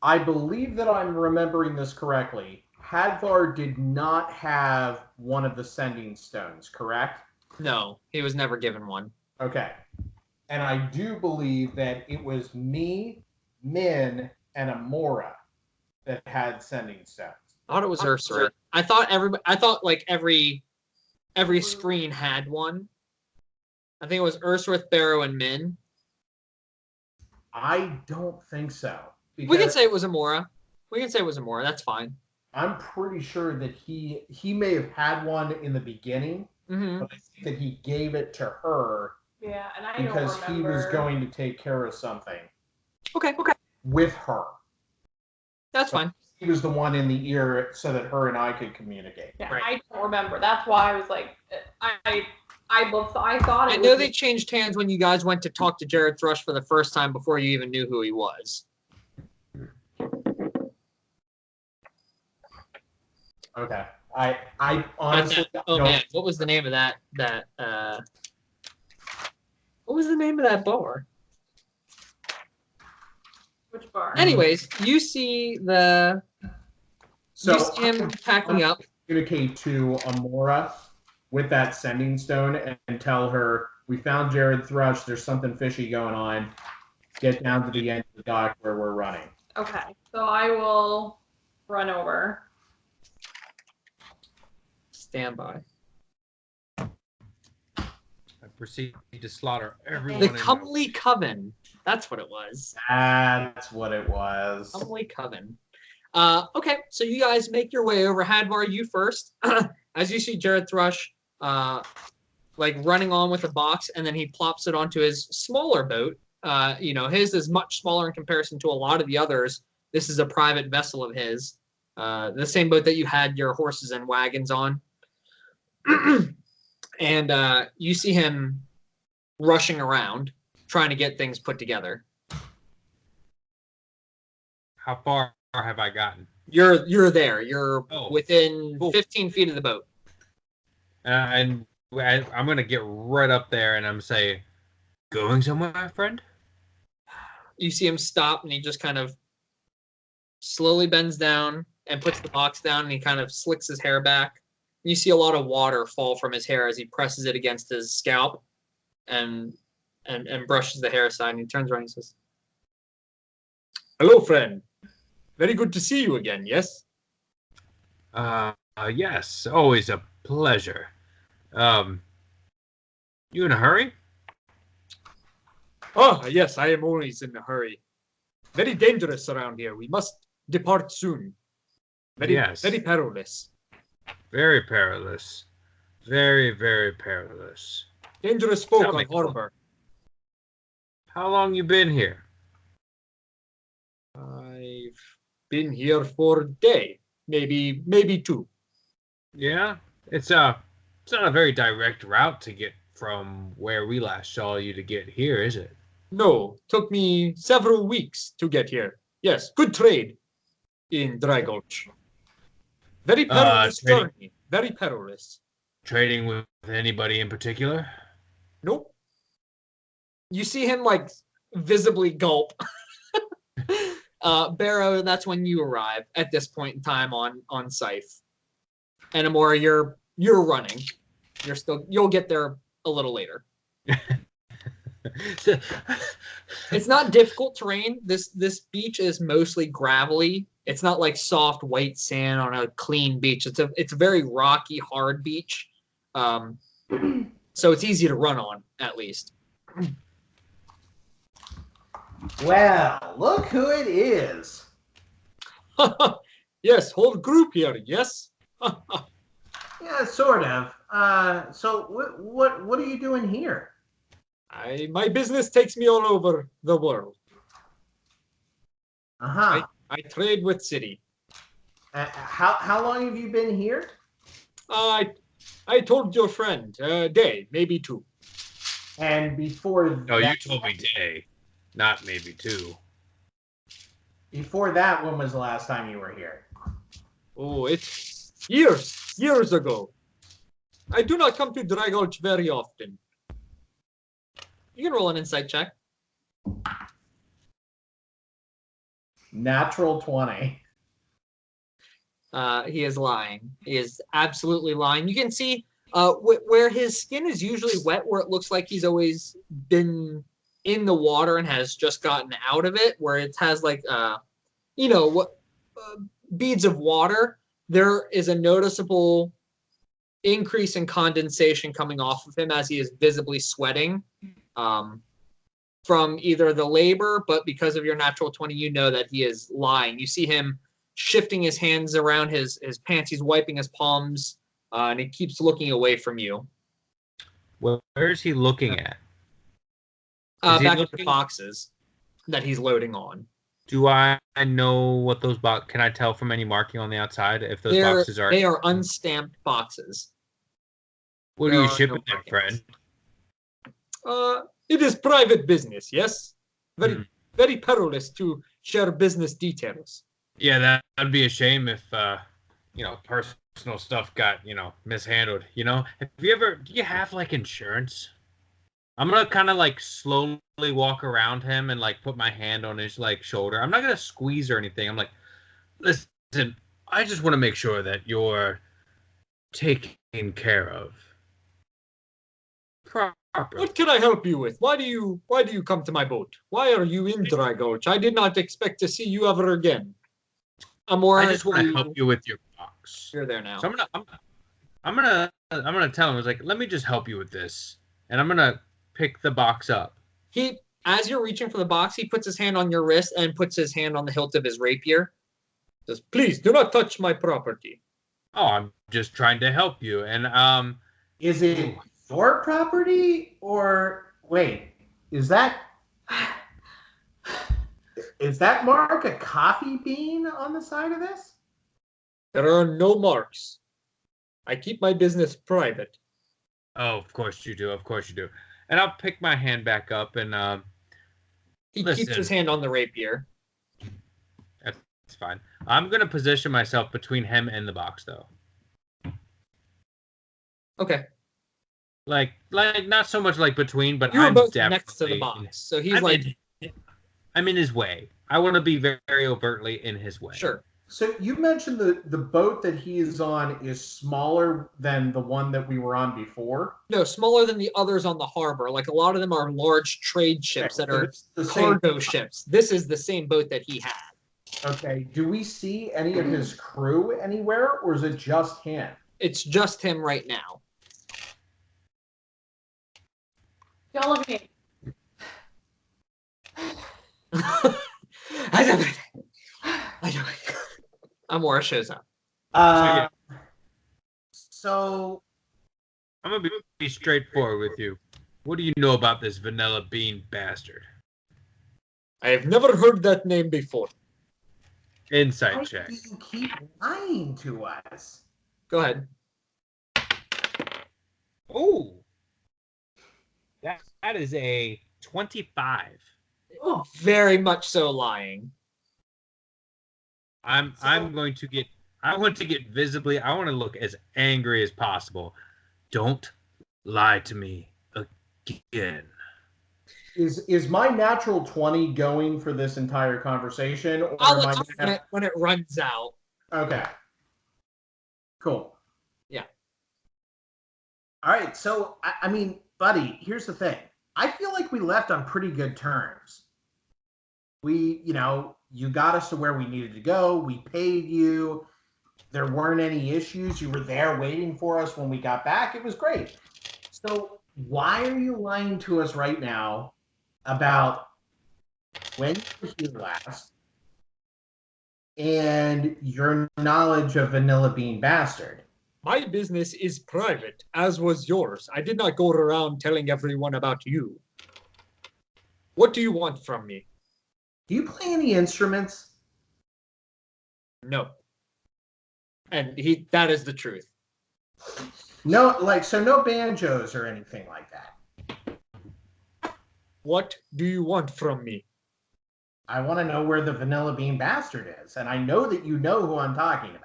I believe that I'm remembering this correctly. Hadvar did not have one of the sending stones, correct? No, he was never given one. Okay. And I do believe that it was me, Min, and Amora that had sending stones. I thought it was Ursula. I thought like every screen had one. I think it was Ursworth, Barrow, and Min. I don't think so. We can say it was Amora. That's fine. I'm pretty sure that he may have had one in the beginning, Mm-hmm. but I think that he gave it to her. Yeah, and I because don't remember. he was going to take care of something. Okay. With her. That's fine. He was the one in the ear so that her and I could communicate. Yeah, Right. I don't remember. That's why I was like, I thought it I know was they changed hands when you guys went to talk to Jared Thrush for the first time before you even knew who he was. Okay. I honestly Oh man, what was the name of that what was the name of that bar? which bar. Anyways, you see him packing up. Communicate to Amora with that sending stone and tell her, we found Jared Thrush, there's something fishy going on. Get down to the end of the dock where we're running. Okay, so I will run over. Stand by. I proceed to slaughter everyone. The Comely Coven. That's what it was. That's what it was. Comely Coven. Okay, so you guys make your way over. Hadvar, you first. As you see Jared Thrush like running on with a box, and then he plops it onto his smaller boat. His is much smaller in comparison to a lot of the others. This is a private vessel of his. The same boat that you had your horses and wagons on. And you see him rushing around, trying to get things put together. How far have I gotten? You're there. You're within Cool. 15 feet of the boat. And I'm gonna get right up there and I'm saying, "Going somewhere, my friend?" You see him stop, and he just kind of slowly bends down and puts the box down, and he kind of slicks his hair back. You see a lot of water fall from his hair as he presses it against his scalp and brushes the hair aside, and he turns around and says, "Hello, friend. Very good to see you again, yes?" Yes, always a pleasure. You in a hurry? "Ah, yes, I am always in a hurry. Very dangerous around here. We must depart soon. Very perilous. Very perilous. Very, very perilous. Dangerous folk Tell me, on harbor." How long you been here? "I've been here for a day, maybe two." Yeah? It's not a very direct route to get from where we last saw you to get here, is it? "No, took me several weeks to get here. Yes, good trade in Dry Gulch. Very perilous journey. Very perilous." Trading with anybody in particular? "Nope." You see him like visibly gulp. Barrow, that's when you arrive at this point in time on Scythe. And Amora, you're running. You'll get there a little later. It's not difficult terrain. This beach is mostly gravelly. It's not like soft white sand on a clean beach. It's a very rocky, hard beach. So it's easy to run on, at least. Well, look who it is. Yes, whole group here. Yes. Yeah, sort of. So what are you doing here? My business takes me all over the world. Uh-huh. I trade with city. How long have you been here? I told your friend a day, maybe two. And before No, that, you told me day, not maybe two. Before that, when was the last time you were here? Oh, it's years ago. I do not come to Dry Gulch very often. You can roll an insight check. Natural 20. He is lying. He is absolutely lying. You can see where his skin is usually wet, where it looks like he's always been in the water and has just gotten out of it, where it has like, beads of water. There is a noticeable increase in condensation coming off of him as he is visibly sweating from either the labor, but because of your natural 20, you know that he is lying. You see him shifting his hands around his pants. He's wiping his palms, and he keeps looking away from you. Where is he looking at? Back at the boxes that he's loading on. Do I know what those boxes? Can I tell from any marking on the outside if those boxes are? They are unstamped boxes. What are you shipping them, friend? It is private business. Yes, very perilous to share business details. Yeah, that'd be a shame if personal stuff got mishandled. Do you have like insurance? I'm gonna kind of like slowly walk around him and like put my hand on his like shoulder. I'm not gonna squeeze or anything. I'm like, listen, I just want to make sure that you're taken care of properly. What can I help you with? Why do you come to my boat? Why are you in Dragoch? I did not expect to see you ever again. I just want to help you with your box. You're there now. So I'm gonna tell him. I was like, let me just help you with this, and I'm gonna pick the box up. As you're reaching for the box, he puts his hand on your wrist and puts his hand on the hilt of his rapier. Says, "Please do not touch my property." Oh, I'm just trying to help you. And is it your property or wait? Is that mark a coffee bean on the side of this? There are no marks. I keep my business private. Oh, of course you do. Of course you do. And I'll pick my hand back up and he keeps his hand on the rapier. That's fine. I'm gonna position myself between him and the box, though. Okay. Like not so much like between, but I'm both definitely next to the box, so he's I'm in his way. I want to be very, very overtly in his way. Sure. So you mentioned the boat that he is on is smaller than the one that we were on before? No, smaller than the others on the harbor. Like a lot of them are large trade ships that are cargo ships. This is the same boat that he had. Okay. Do we see any of his crew anywhere, or is it just him? It's just him right now. Y'all look at me. I don't know. Amora shows up. So I'm gonna be straightforward with you. What do you know about this vanilla bean bastard? I have never heard that name before. Insight check. Why do you keep lying to us? Go ahead. Oh, that is a 25. Oh, very much so lying. I want to get visibly, I want to look as angry as possible. Don't lie to me again. Is my natural 20 going for this entire conversation? Or I'll let you when it runs out. Okay. Cool. Yeah. All right. So, I mean, buddy, here's the thing. I feel like we left on pretty good terms. You got us to where we needed to go. We paid you. There weren't any issues. You were there waiting for us when we got back. It was great. So why are you lying to us right now about when you were here last and your knowledge of Vanilla Bean Bastard? My business is private, as was yours. I did not go around telling everyone about you. What do you want from me? Do you play any instruments? No. And that is the truth. No, so no banjos or anything like that. What do you want from me? I want to know where the Vanilla Bean Bastard is, and I know that you know who I'm talking about.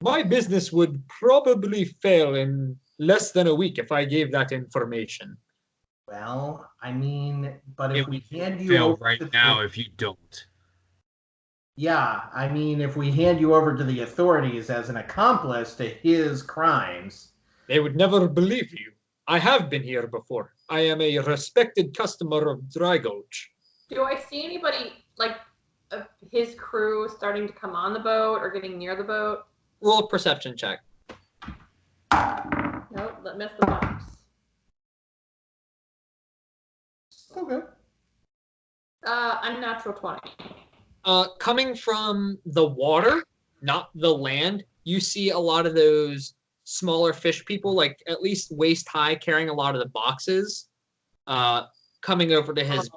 My business would probably fail in less than a week if I gave that information. Well, I mean, but if we hand you fail over right to now if you don't. Yeah, I mean, if we hand you over to the authorities as an accomplice to his crimes, they would never believe you. I have been here before. I am a respected customer of Drygoach. Do I see anybody, like, his crew starting to come on the boat or getting near the boat? Roll a perception check. Nope, missed the box. okay. Unnatural 20. Coming from the water, not the land, you see a lot of those smaller fish people, like at least waist high, carrying a lot of the boxes, coming over to his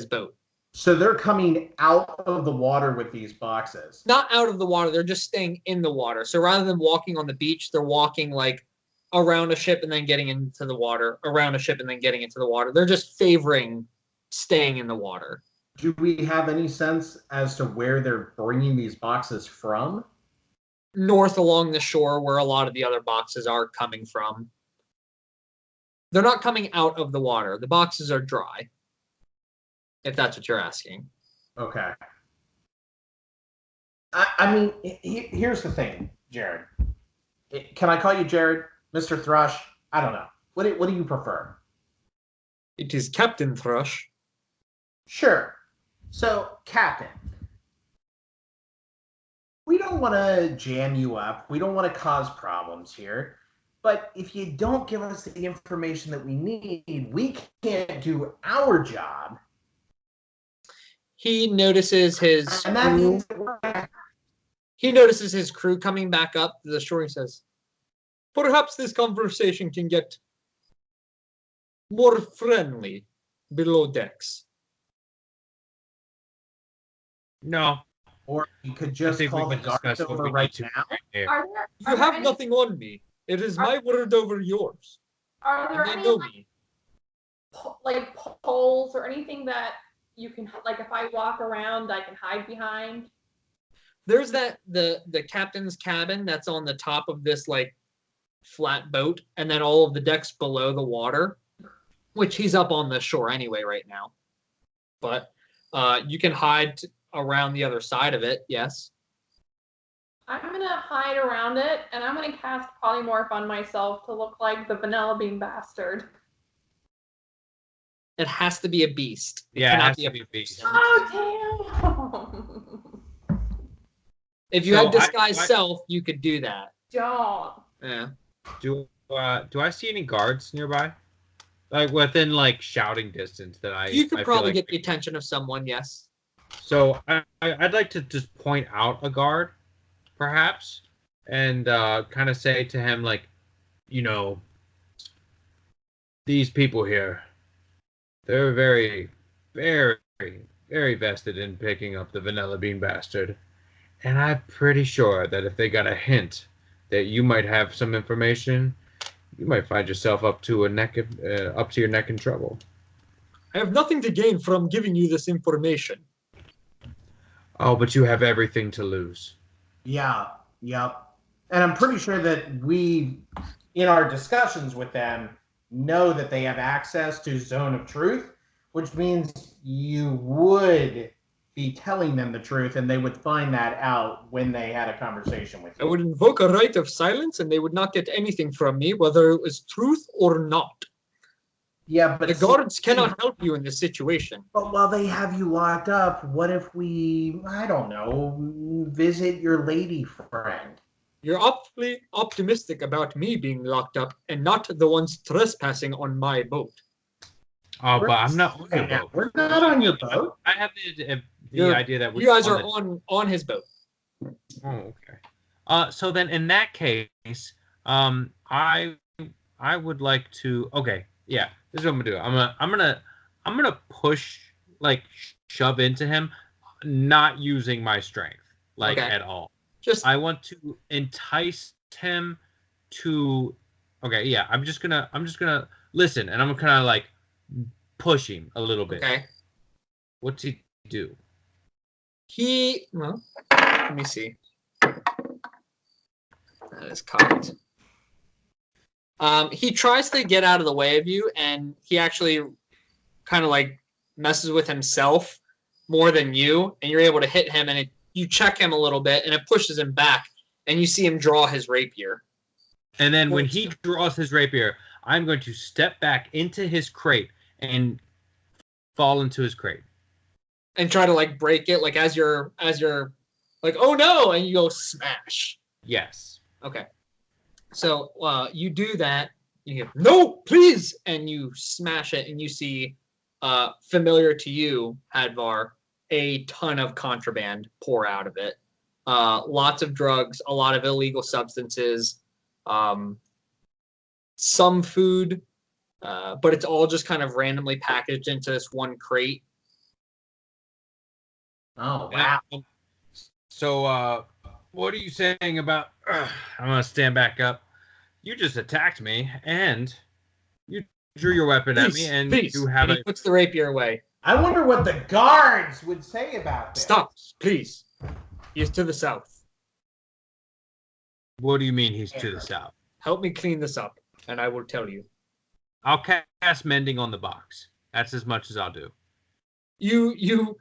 boat. So they're coming out of the water with these boxes. Not out of the water, they're just staying in the water. So rather than walking on the beach, they're walking like around a ship and then getting into the water, around a ship and then getting into the water. They're just favoring staying in the water. Do we have any sense as to where they're bringing these boxes from? North along the shore where a lot of the other boxes are coming from. They're not coming out of the water. The boxes are dry, if that's what you're asking. Okay. I mean, here's the thing, Jared. Can I call you Jared? Mr. Thrush? I don't know. What do you prefer? It is Captain Thrush. Sure. So, Captain, we don't want to jam you up. We don't want to cause problems here. But if you don't give us the information that we need, we can't do our job. He notices his And that crew. means that we're... He notices his crew coming back up to the shore. He says, "Perhaps this conversation can get more friendly below decks." No. Or you could just call the guards over right now. You have nothing on me. It is my word over yours. Are there And they any know me. like poles or anything that you can, like, if I walk around, I can hide behind? There's the captain's cabin that's on the top of this like flat boat, and then all of the decks below the water, which he's up on the shore anyway right now. But you can hide around the other side of it, yes. I'm gonna hide around it, and I'm gonna cast polymorph on myself to look like the vanilla bean bastard. It has to be a beast. Yeah, it has to be a beast. Oh, damn! If you had disguise self, you could do that. Don't. Yeah. Do I see any guards nearby? Like within like shouting distance that You could probably like get the attention of someone, yes. So I'd like to just point out a guard, perhaps, and kind of say to him like, you know, these people here, they're very, very, very vested in picking up the vanilla bean bastard, and I'm pretty sure that if they got a hint that you might have some information, you might find yourself up to your neck in trouble. I have nothing to gain from giving you this information. Oh, but you have everything to lose. Yeah, yep. And I'm pretty sure that we, in our discussions with them, know that they have access to Zone of Truth, which means you would be telling them the truth, and they would find that out when they had a conversation with you. I would invoke a right of silence, and they would not get anything from me, whether it was truth or not. Yeah, but the guards cannot help you in this situation. But while they have you locked up, what if we, I don't know, visit your lady friend? You're awfully optimistic about me being locked up and not the ones trespassing on my boat. Oh, but I'm not on your boat. We're not on your boat. I have the idea that you guys are on his boat. Oh, okay. So then, in that case, I would like to. Okay, yeah. This is what I'm gonna do. I'm gonna push, like, shove into him, not using my strength, like, at all. I want to entice him to. Okay, yeah. I'm just gonna listen, and I'm kind of like push him a little bit. Okay. What's he do? Well, let me see. That is cocked. He tries to get out of the way of you, and he actually kind of like messes with himself more than you, and you're able to hit him, and you check him a little bit, and it pushes him back, and you see him draw his rapier. And then when he draws his rapier, I'm going to step back into his crate and fall into his crate. And try to like break it, like as you're like, oh no, and you go smash. Yes. Okay. So you do that. You go, no, please, and you smash it, and you see, familiar to you, Hadvar, a ton of contraband pour out of it. Lots of drugs, a lot of illegal substances, some food, but it's all just kind of randomly packaged into this one crate. Oh, wow. So, what are you saying about... I'm going to stand back up. You just attacked me, and you drew your weapon at me, and you have he puts the rapier away. I wonder what the guards would say about this. Stop, please. He is to the south. What do you mean he's to the south? Help me clean this up, and I will tell you. I'll cast mending on the box. That's as much as I'll do. You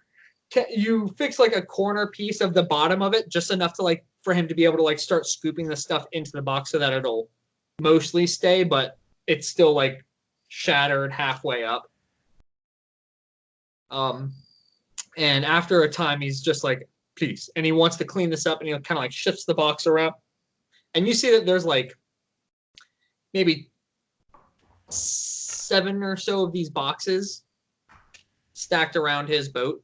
fix like a corner piece of the bottom of it, just enough to like for him to be able to like start scooping the stuff into the box so that it'll mostly stay, but it's still like shattered halfway up. And after a time, he's just like, please, and he wants to clean this up, and he kind of like shifts the box around, and you see that there's like maybe 7 or so of these boxes stacked around his boat.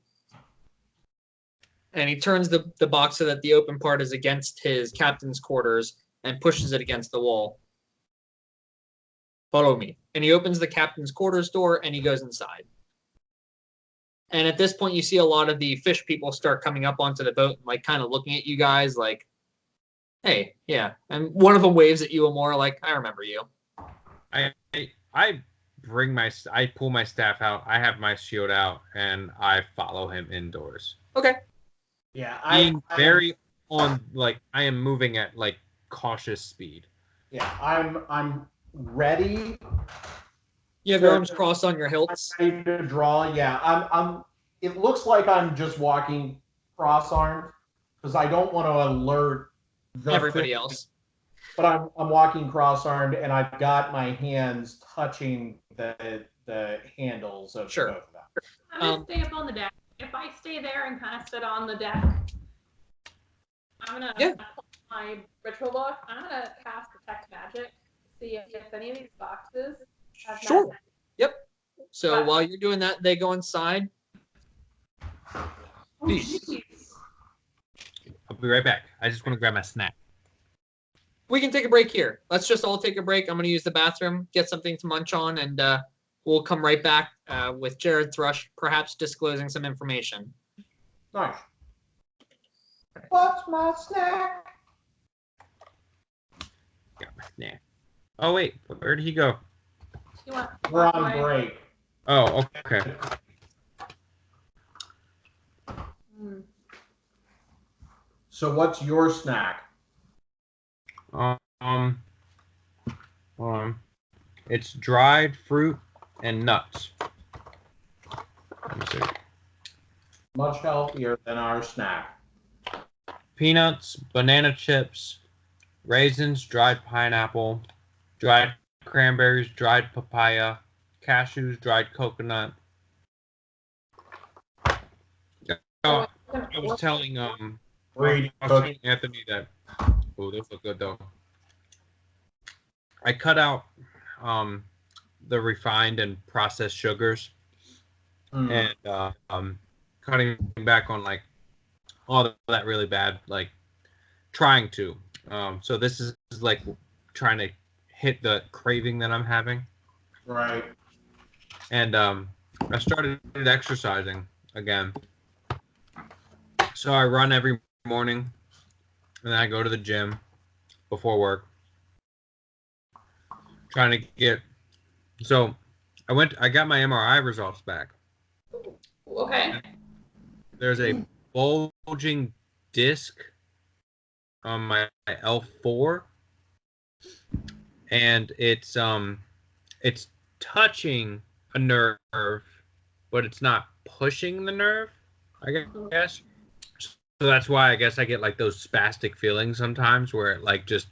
And he turns the box so that the open part is against his captain's quarters and pushes it against the wall. Follow me. And he opens the captain's quarters door and he goes inside. And at this point, you see a lot of the fish people start coming up onto the boat, like kind of looking at you guys like, hey, yeah. And one of them waves at you more like, I remember you. I pull my staff out, I have my shield out, and I follow him indoors. Okay. Yeah, I am moving at like cautious speed. Yeah, I'm ready. You have your arms crossed on your hilts. I'm ready to draw. Yeah, I'm. It looks like I'm just walking cross-armed because I don't want to alert everybody else. But I'm walking cross-armed, and I've got my hands touching the handles of both of them. I'm gonna stay up on the deck. If I stay there and kind of sit on the deck, I'm gonna pull my ritual book. I'm gonna cast Detect Magic, see if any of these boxes have Sure. magic. Yep. So while you're doing that, they go inside. Peace. I'll be right back. I just want to grab my snack. We can take a break here. Let's just all take a break. I'm going to use the bathroom, get something to munch on, and we'll come right back with Jared Thrush, perhaps disclosing some information. Nice. What's my snack? Got my snack. Oh, wait. Where did he go? We're on break. Oh, okay. So what's your snack? It's dried fruit and nuts. Let me see. Much healthier than our snack. Peanuts, banana chips, raisins, dried pineapple, dried cranberries, dried papaya, cashews, dried coconut. I was telling Anthony that. Oh, those look good though. I cut out the refined and processed sugars, and cutting back on like all that really bad, like trying to. So this is like trying to hit the craving that I'm having. Right. And I started exercising again. So I run every morning, and then I go to the gym before work. Trying to get. So I got my MRI results back. Okay. There's a bulging disc on my L4 and it's touching a nerve, but it's not pushing the nerve, I guess. So that's why I guess I get like those spastic feelings sometimes where it like just,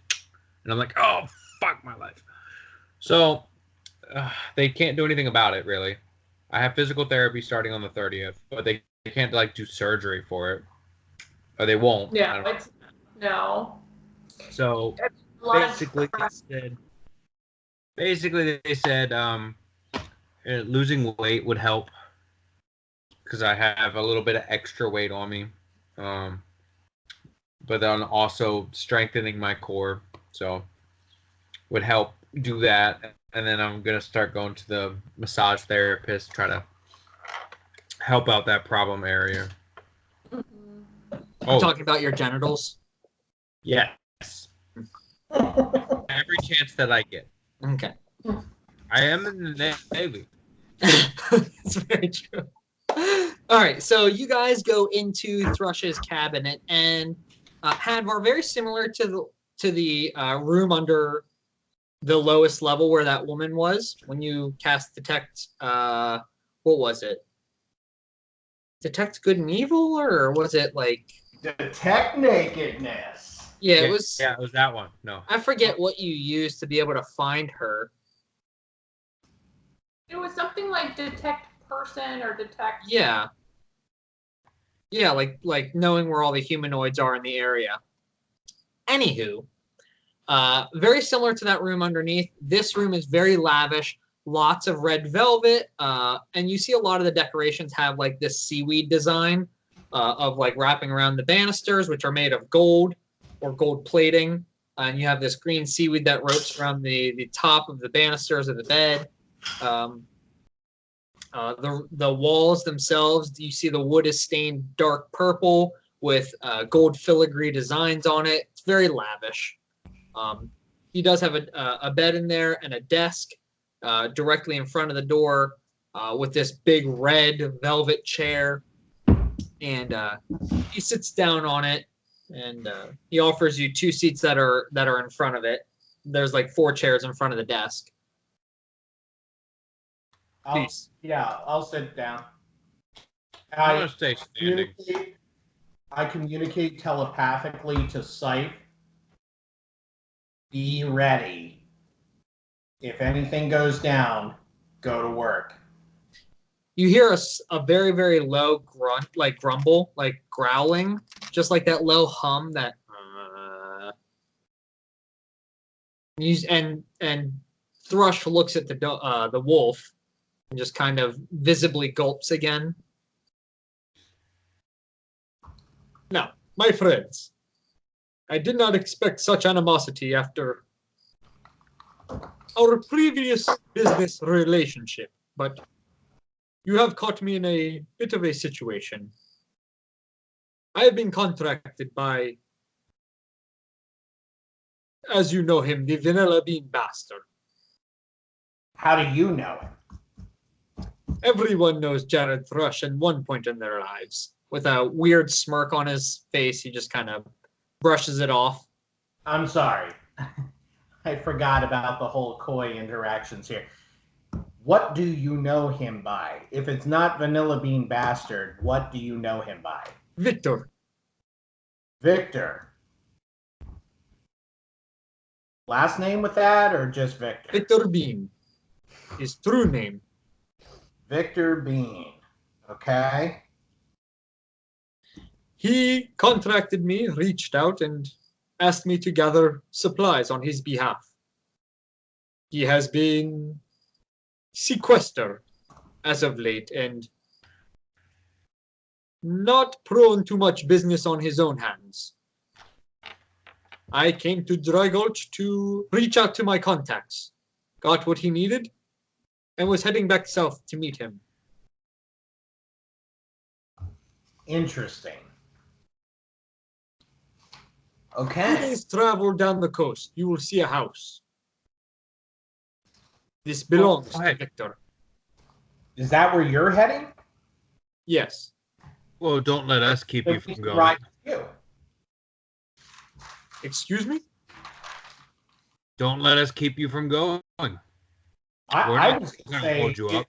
and I'm like, oh, fuck my life. So they can't do anything about it, really. I have physical therapy starting on the 30th, but they can't like do surgery for it. Or they won't. Yeah, no. So basically they said losing weight would help because I have a little bit of extra weight on me. But then also strengthening my core, so would help do that. And then I'm gonna start going to the massage therapist, try to help out that problem area. Mm-hmm. I'm talking about your genitals. Yes. Every chance that I get. Okay. I am in the Navy. That's very true. All right, so you guys go into Thrush's cabinet, and Hadvar, very similar to the room under the lowest level where that woman was when you cast detect. What was it? Detect good and evil, or was it like detect nakedness? Yeah, it was. Yeah, it was that one. No, I forget what you used to be able to find her. It was something like detect person or detect. Yeah. Yeah, like knowing where all the humanoids are in the area. Anywho, very similar to that room underneath. This room is very lavish, lots of red velvet, and you see a lot of the decorations have like this seaweed design of like wrapping around the banisters, which are made of gold or gold plating, and you have this green seaweed that ropes around the top of the banisters of the bed. The walls themselves, you see the wood is stained dark purple with gold filigree designs on it. It's very lavish. He does have a bed in there and a desk directly in front of the door with this big red velvet chair. And he sits down on it, and he offers you 2 seats that are in front of it. There's like 4 chairs in front of the desk. I'll sit down. I'm gonna stay standing. I communicate telepathically to Scythe. Be ready. If anything goes down, go to work. You hear a very, very low grunt, like grumble, like growling, just like that low hum that. And Thrush looks at the wolf and just kind of visibly gulps again. Now, my friends, I did not expect such animosity after our previous business relationship, but you have caught me in a bit of a situation. I have been contracted by, as you know him, the Vanilla Bean Bastard. How do you know him? Everyone knows Jared Thrush at one point in their lives. With a weird smirk on his face, he just kind of brushes it off. I'm sorry. I forgot about the whole coy interactions here. What do you know him by? If it's not Vanilla Bean Bastard, what do you know him by? Victor. Victor. Last name with that, or just Victor? Victor Bean. His true name. Victor Bean. Okay. He contracted me, reached out, and asked me to gather supplies on his behalf. He has been sequestered as of late and not prone to much business on his own hands. I came to Dry Gulch to reach out to my contacts, got what he needed, and was heading back south to meet him. Interesting. Okay. 2 days travel down the coast, you will see a house. This belongs to Victor. Is that where you're heading? Yes. Well, don't let us keep you from going. Right. You. Excuse me? Don't let us keep you from going. I was going say, to hold you up.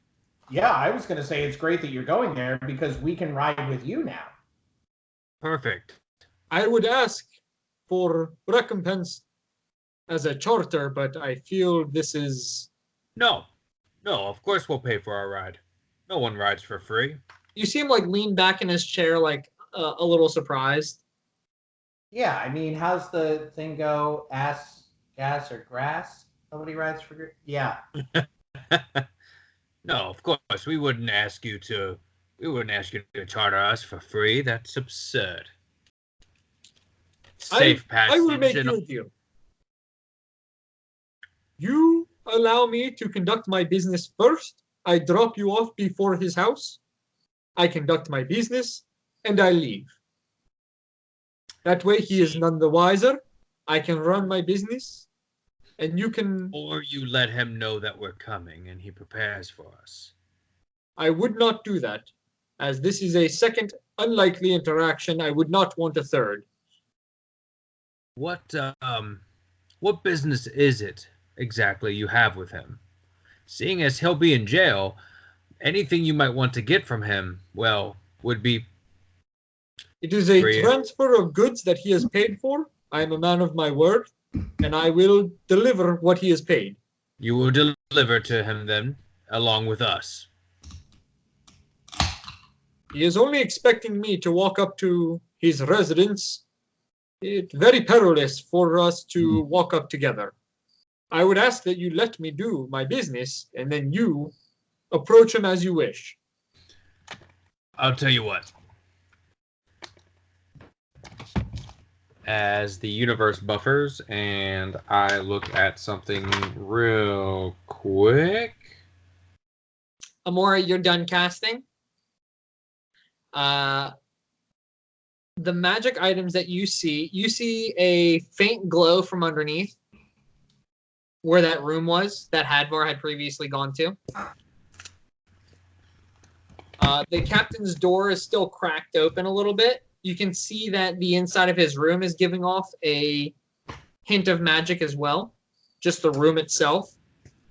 Yeah, I was going to say it's great that you're going there because we can ride with you now. Perfect. I would ask for recompense as a charter, but I feel this is... No, of course we'll pay for our ride. No one rides for free. You seem like lean back in his chair, like a little surprised. Yeah, I mean, how's the thing go? Ass, gas, or grass? Nobody rides for... Yeah. No, of course we wouldn't ask you to charter us for free. That's absurd. Safe passage. I will make you a deal. You allow me to conduct my business first. I drop you off before his house. I conduct my business, and I leave. That way he is none the wiser. I can run my business, and you can... Or you let him know that we're coming, and he prepares for us. I would not do that. As this is a second unlikely interaction, I would not want a third. What business is it exactly you have with him? Seeing as he'll be in jail, anything you might want to get from him, well, would be... It is a free. transfer of goods that he has paid for. I am a man of my word, and I will deliver what he has paid. You will deliver to him then, along with us. He is only expecting me to walk up to his residence. It's very perilous for us to walk up together. I would ask that you let me do my business, and then you approach him as you wish. I'll tell you what. As the universe buffers, and I look at something real quick. Amora, you're done casting. The magic items that you see a faint glow from underneath where that room was that Hadvar had previously gone to. The captain's door is still cracked open a little bit. You can see that the inside of his room is giving off a hint of magic as well, just the room itself.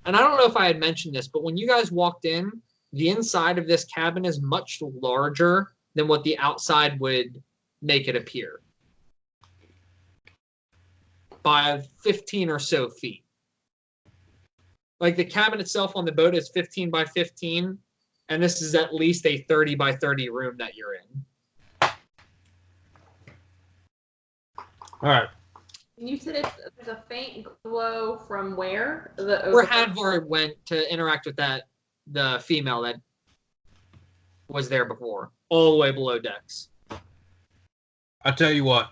And I don't know if I had mentioned this, but when you guys walked in, the inside of this cabin is much larger than what the outside would make it appear by 15 or so feet. Like the cabin itself on the boat is 15 by 15, and this is at least a 30 by 30 room that you're in. All right. You said there's a faint glow from where? Where Hadvar went to interact with the female that was there before, all the way below decks. I'll tell you what.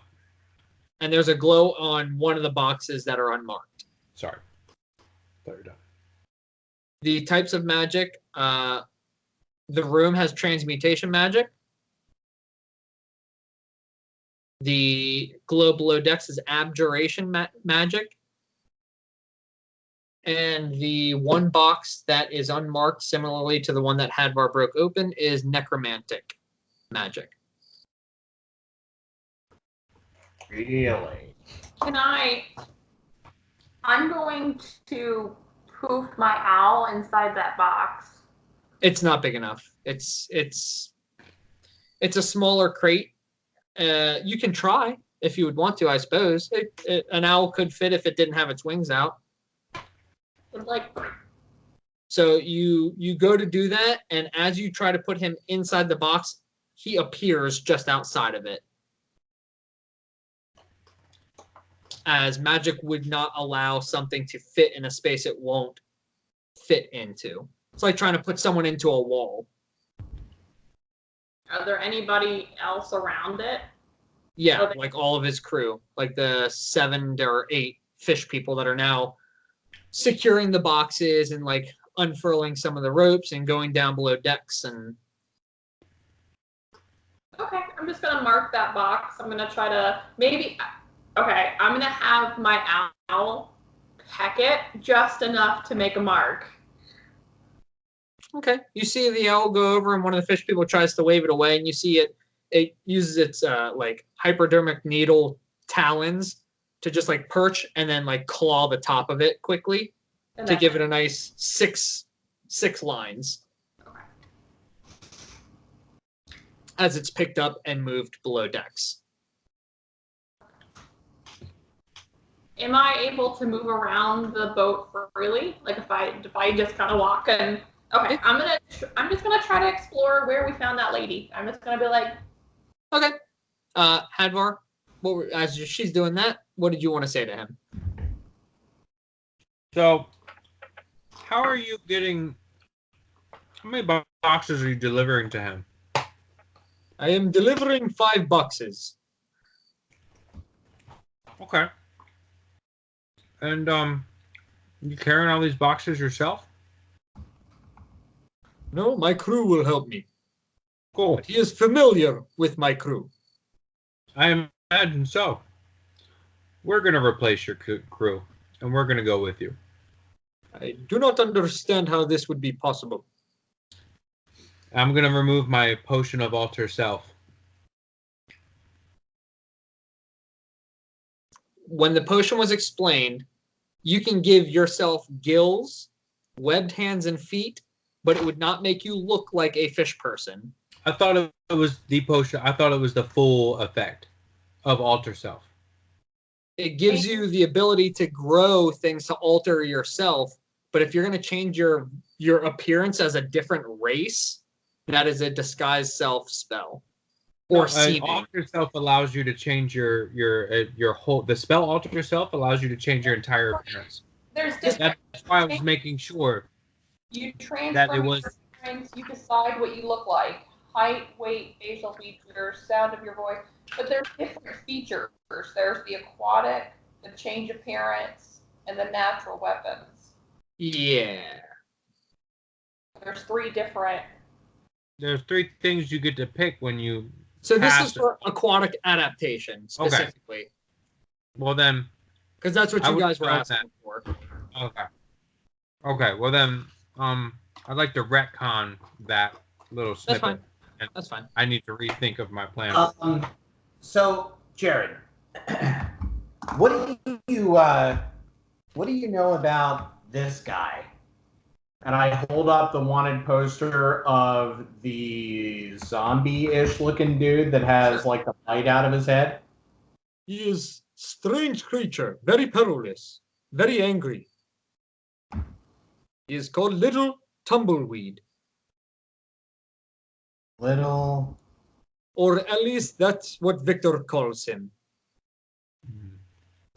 And there's a glow on one of the boxes that are unmarked. Sorry. Thought you're done. The types of magic, the room has transmutation magic. The glow below decks is abjuration magic. And the one box that is unmarked, similarly to the one that Hadvar broke open, is necromantic magic. Really? I'm going to poof my owl inside that box. It's not big enough. It's a smaller crate. You can try if you would want to, I suppose. An owl could fit if it didn't have its wings out. So you go to do that, and as you try to put him inside the box, he appears just outside of it. As magic would not allow something to fit in a space it won't fit into. It's like trying to put someone into a wall. Are there anybody else around it? Yeah, like all of his crew, like the 7 or 8 fish people that are now securing the boxes and like unfurling some of the ropes and going down below decks. And okay, I'm just gonna mark that box. I'm gonna try to I'm gonna have my owl peck it just enough to make a mark. Okay, you see the owl go over, and one of the fish people tries to wave it away, and you see it uses its like hypodermic needle talons to just like perch and then like claw the top of it quickly to give it a nice six lines as it's picked up and moved below decks. Am I able to move around the boat freely? Like if I just kind of walk and okay, I'm just gonna try to explore where we found that lady. I'm just gonna be like, okay, Hadvar, as she's doing that, what did you want to say to him? So, how are you getting? How many boxes are you delivering to him? I am delivering 5 boxes. Okay. And you carrying all these boxes yourself? No, my crew will help me. Cool. But he is familiar with my crew. I imagine so. We're gonna replace your crew, and we're gonna go with you. I do not understand how this would be possible. I'm gonna remove my potion of alter self. When the potion was explained, you can give yourself gills, webbed hands and feet, but it would not make you look like a fish person. I thought it was the potion. I thought it was the full effect of alter self. It gives you the ability to grow things to alter yourself, but if you're going to change your appearance as a different race, that is a disguise self spell. Or seeming. Alter self allows you to change your whole. The spell alter self allows you to change your entire appearance. That's why I was making sure. You transfer that it was. You decide what you look like: height, weight, facial features, sound of your voice. But there's different features. There's the aquatic, the change appearance, and the natural weapons. Yeah. There's 3 different. There's 3 things you get to pick when you. So this is for aquatic adaptation specifically. Okay. Well then, because that's what you guys were asking for. Okay. Okay. Well then, I'd like to retcon that little snippet. That's fine. That's fine. I need to rethink of my plan. So, Jared, what do you know about this guy? And I hold up the wanted poster of the zombie-ish looking dude that has like the bite out of his head. He is strange creature, very perilous, very angry. He is called Little Tumbleweed. Little. Or at least that's what Victor calls him.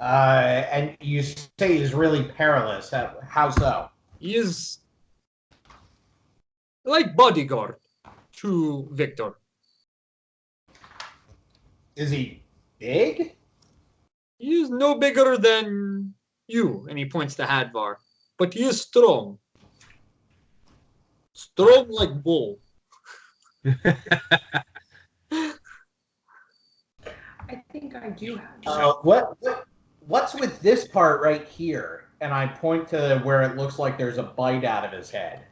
And you say he's really perilous. How so? He is like bodyguard to Victor. Is he big? He is no bigger than you, and he points to Hadvar. But he is strong. Strong like bull. I think I do have. What's with this part right here? And I point to where it looks like there's a bite out of his head.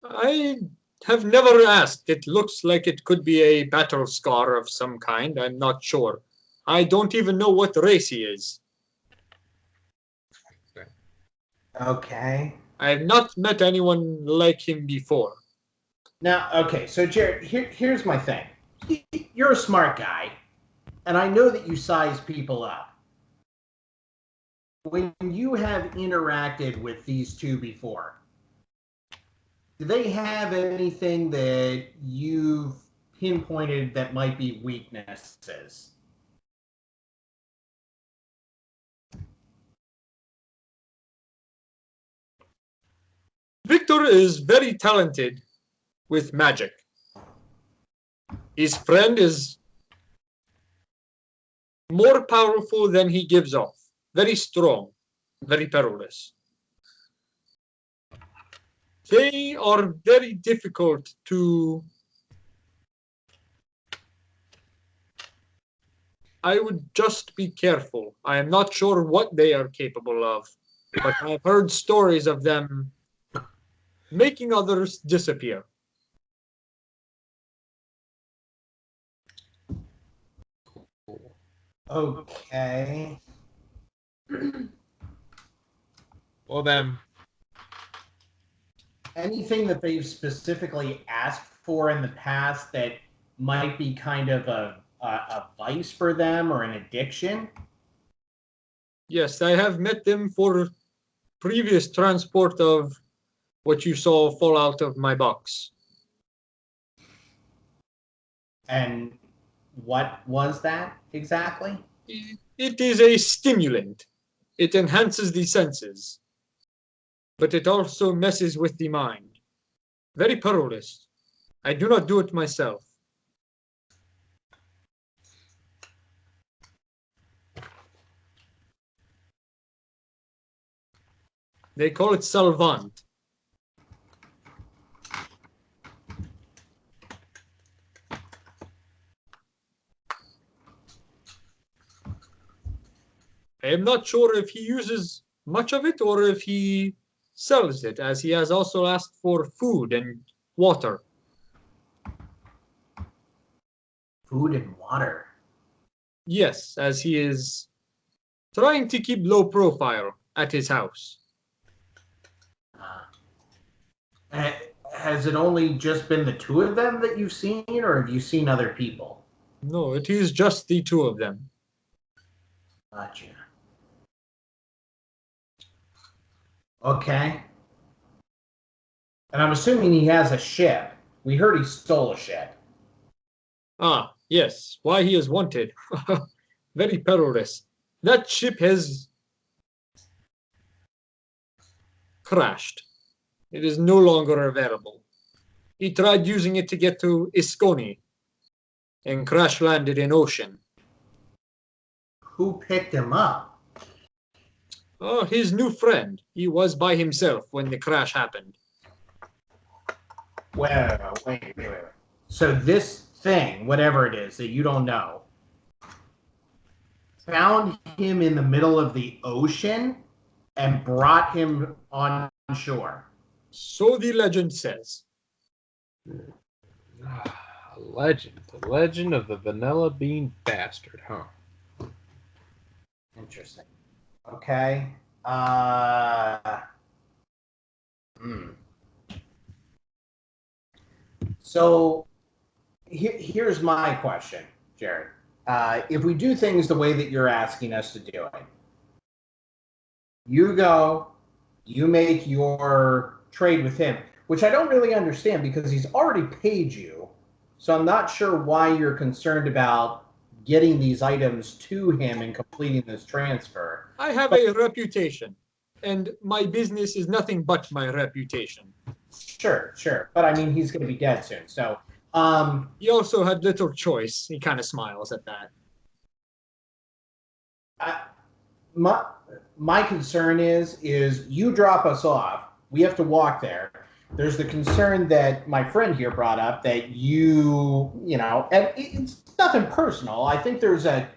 I have never asked. It looks like it could be a battle scar of some kind. I'm not sure. I don't even know what race he is. Okay. I have not met anyone like him before. Now, okay, so Jared, here's my thing. You're a smart guy, and I know that you size people up. When you have interacted with these 2 before, do they have anything that you've pinpointed that might be weaknesses? Victor is very talented with magic. His friend is more powerful than he gives off. Very strong, very perilous. They are very difficult to... I would just be careful. I am not sure what they are capable of, but I've heard stories of them making others disappear. Okay. Well then, Anything that they've specifically asked for in the past that might be kind of a vice for them or an addiction? Yes, I have met them for previous transport of what you saw fall out of my box. And what was that exactly? It is a stimulant. It enhances the senses, but it also messes with the mind. Very perilous. I do not do it myself. They call it Salvant. I am not sure if he uses much of it or if he sells it, as he has also asked for food and water. Food and water. Yes, as he is trying to keep low profile at his house. Has it only just been the two of them that you've seen, or have you seen other people? No, it is just the two of them. Gotcha. Okay. And I'm assuming he has a ship. We heard he stole a ship. Ah, yes, why he is wanted. Very perilous. That ship has crashed. It is no longer available. He tried using it to get to Isconi and crash landed in ocean. Who picked him up? Oh, his new friend. He was by himself when the crash happened. Wait. So this thing, whatever it is that you don't know, found him in the middle of the ocean and brought him on shore. So the legend says. legend. The legend of the vanilla bean bastard, huh? Interesting. Okay. So here's my question, Jared. If we do things the way that you're asking us to do it, you go, you make your trade with him, which I don't really understand because he's already paid you. So I'm not sure why you're concerned about getting these items to him and completing this transfer. I have a reputation, and my business is nothing but my reputation. Sure. But I mean, he's going to be dead soon. So he also had little choice. He kind of smiles at that. My concern is you drop us off. We have to walk there. There's the concern that my friend here brought up that you know, and it's nothing personal. I think there's a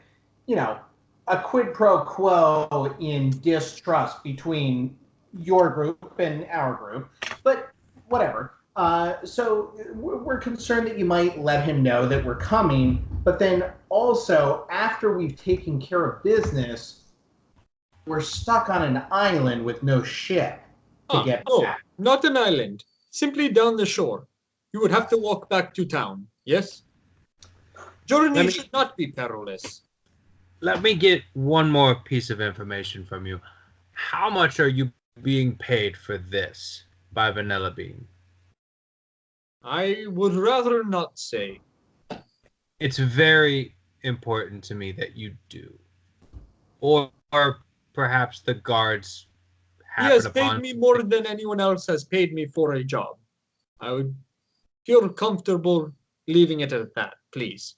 quid pro quo in distrust between your group and our group, but whatever. So we're concerned that you might let him know that we're coming, but then also after we've taken care of business, we're stuck on an island with no ship to get back. Not an island. Simply down the shore. You would have to walk back to town, yes? Journey should not be perilous. Let me get one more piece of information from you. How much are you being paid for this by Vanilla Bean? I would rather not say. It's very important to me that you do. Or perhaps the guards He has paid me more than anyone else has paid me for a job. I would feel comfortable leaving it at that, please.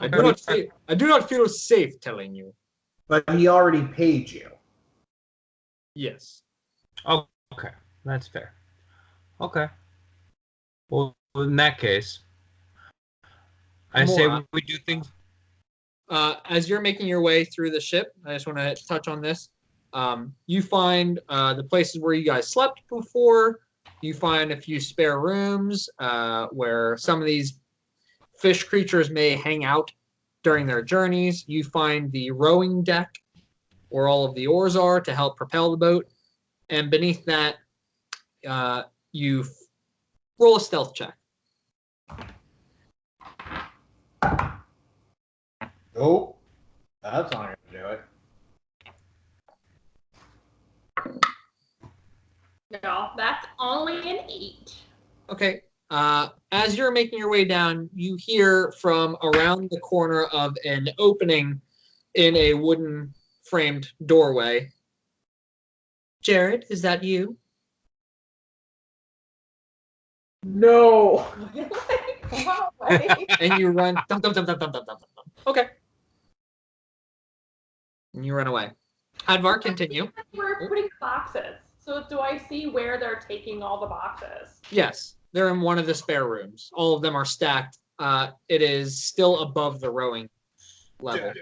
I do not feel safe telling you. But he already paid you. Yes. Oh, okay. That's fair. Okay. Well, in that case, I say we do things. As you're making your way through the ship, I just want to touch on this. You find the places where you guys slept before. You find a few spare rooms where some of these fish creatures may hang out during their journeys. You find the rowing deck where all of the oars are to help propel the boat. And beneath that, you roll a stealth check. Nope. That's not going to do it. No, that's only an 8. Okay. As you're making your way down, you hear from around the corner of an opening in a wooden framed doorway. Jared, is that you? No. And you run. Dum, dum, dum, dum, dum, dum, dum, dum. Okay. And you run away. Hadvar, continue. We're putting boxes. So do I see where they're taking all the boxes? Yes, they're in one of the spare rooms. All of them are stacked. It is still above the rowing level.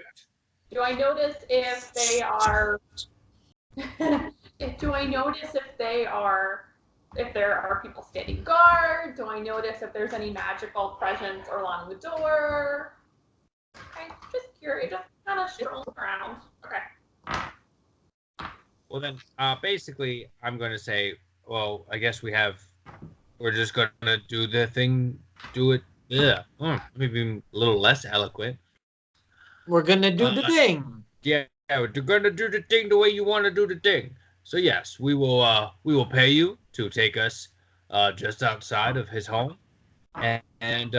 Do I notice if they are? Do I notice if they are? If there are people standing guard? Do I notice if there's any magical presence along the door? I'm just curious, just kind of strolling around. Okay. Well then, basically, I'm going to say, well, I guess we're just going to do the thing, do it. Yeah, maybe a little less eloquent. We're gonna do the thing. Yeah, we're going to do the thing the way you want to do the thing. So yes, we will pay you to take us just outside of his home, and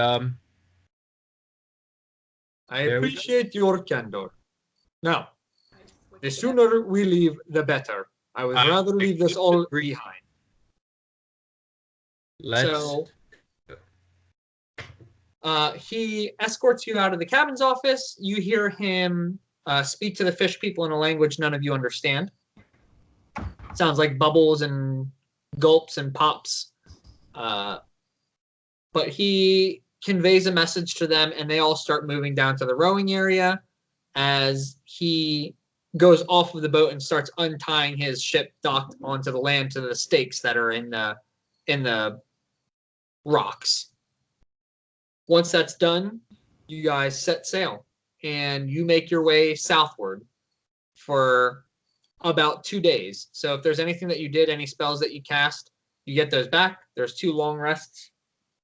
I appreciate your candor. Now, the sooner we leave, the better. I would rather leave this all behind. So, he escorts you out of the cabin's office. You hear him speak to the fish people in a language none of you understand. Sounds like bubbles and gulps and pops. But he conveys a message to them, and they all start moving down to the rowing area as he goes off of the boat and starts untying his ship docked onto the land to the stakes that are in the rocks. Once that's done, you guys set sail and you make your way southward for about 2 days. So if there's anything that you did, any spells that you cast, you get those back. There's 2 long rests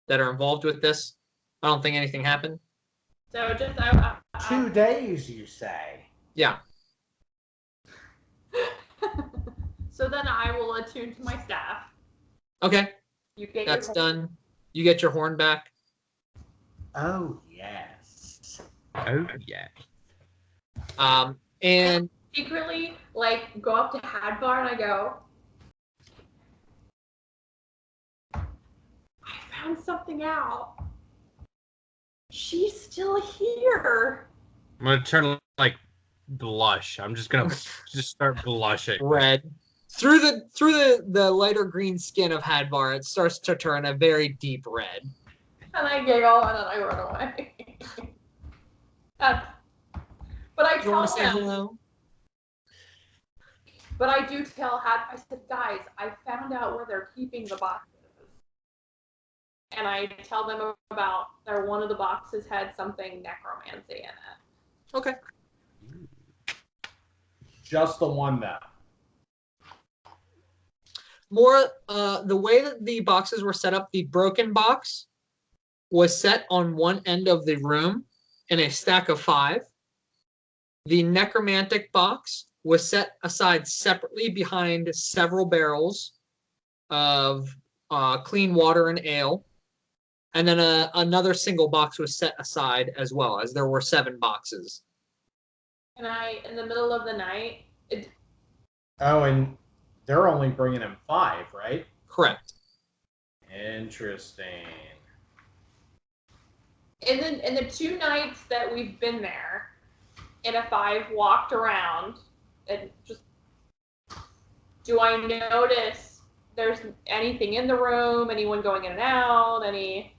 that are involved with this. I don't think anything happened. So just 2 days, you say? Yeah. So then I will attune to my staff. Okay. You get That's done. You get your horn back. Oh, yes. oh yeah. And secretly like go up to Hadvar and I go, I found something out. She's still here. I'm gonna turn like blush. I'm just gonna just start blushing. red. Through the lighter green skin of Hadvar, it starts to turn a very deep red. And I giggle and then I run away. But I You want tell to say them, hello? but I do tell I said, guys, I found out where they're keeping the boxes. And I tell them about one of the boxes had something necromancy in it. Okay. Just the one, though. More, the way that the boxes were set up, the broken box was set on one end of the room in a stack of 5. The necromantic box was set aside separately behind several barrels of clean water and ale. And then another single box was set aside as well, as there were 7 boxes. And in the middle of the night, Oh, and they're only bringing him 5, right? Correct. Interesting. in the 2 nights that we've been there, and if I've walked around, and just, do I notice there's anything in the room, anyone going in and out, any?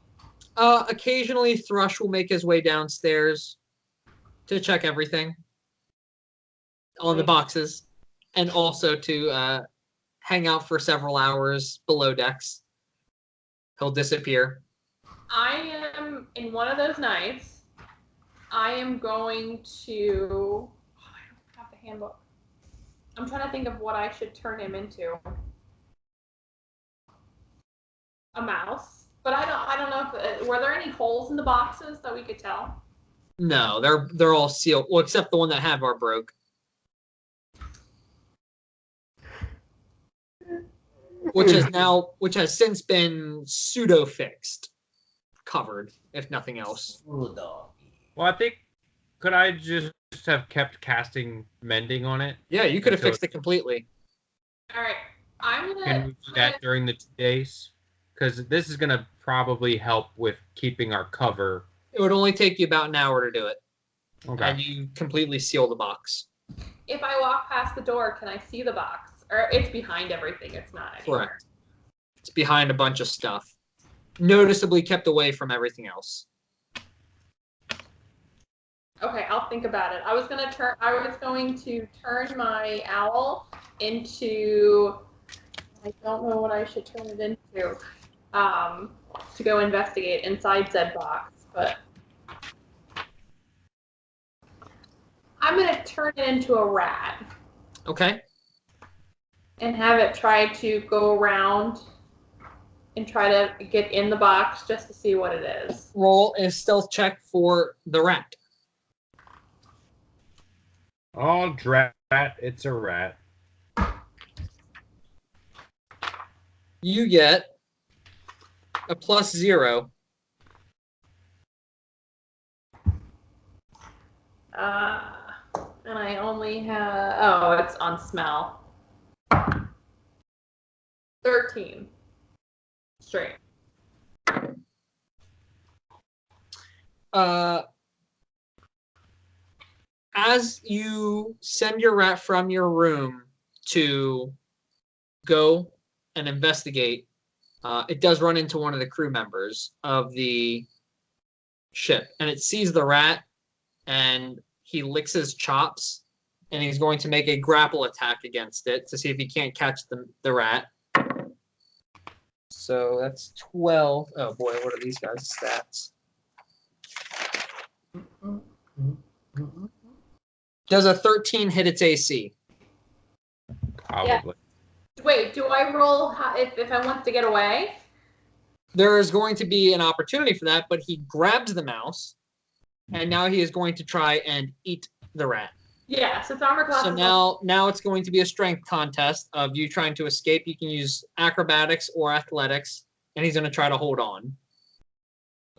Occasionally, Thrush will make his way downstairs to check everything on the boxes, and also to hang out for several hours below decks. He'll disappear. I am in one of those nights. I am going to. Oh, I don't have the handbook. I'm trying to think of what I should turn him into. A mouse, but I don't know if were there any holes in the boxes that we could tell. No, they're all sealed. Well, except the one that Hadvar broke, which has since been pseudo fixed, covered, if nothing else. Well, I think could I just have kept casting mending on it? Yeah, you could have fixed it completely. All right, I'm gonna. Can we do that during the 2 days? Because this is gonna probably help with keeping our cover. It would only take you about an hour to do it. Okay. And you completely seal the box. If I walk past the door, can I see the box? Or it's behind everything. It's not anywhere. Correct. It's behind a bunch of stuff, noticeably kept away from everything else. Okay, I'll think about it. I was going to turn my owl into. I don't know what I should turn it into. To go investigate inside said box, but I'm going to turn it into a rat. Okay. And have it try to go around and try to get in the box just to see what it is. Roll a stealth check for the rat. Oh, drat! It's a rat. You get a +0. And I only have. Oh, it's on smell. 13. Straight. As you send your rat from your room to go and investigate, it does run into one of the crew members of the ship, and it sees the rat, and he licks his chops, and he's going to make a grapple attack against it to see if he can't catch the rat. So that's 12. Oh boy, what are these guys' stats? Does a 13 hit its AC? Probably. Yeah. Wait, do I roll if I want to get away? There is going to be an opportunity for that, but he grabs the mouse, and now he is going to try and eat the rat. Yeah, so it's armor class. So now it's going to be a strength contest of you trying to escape. You can use acrobatics or athletics, and he's going to try to hold on.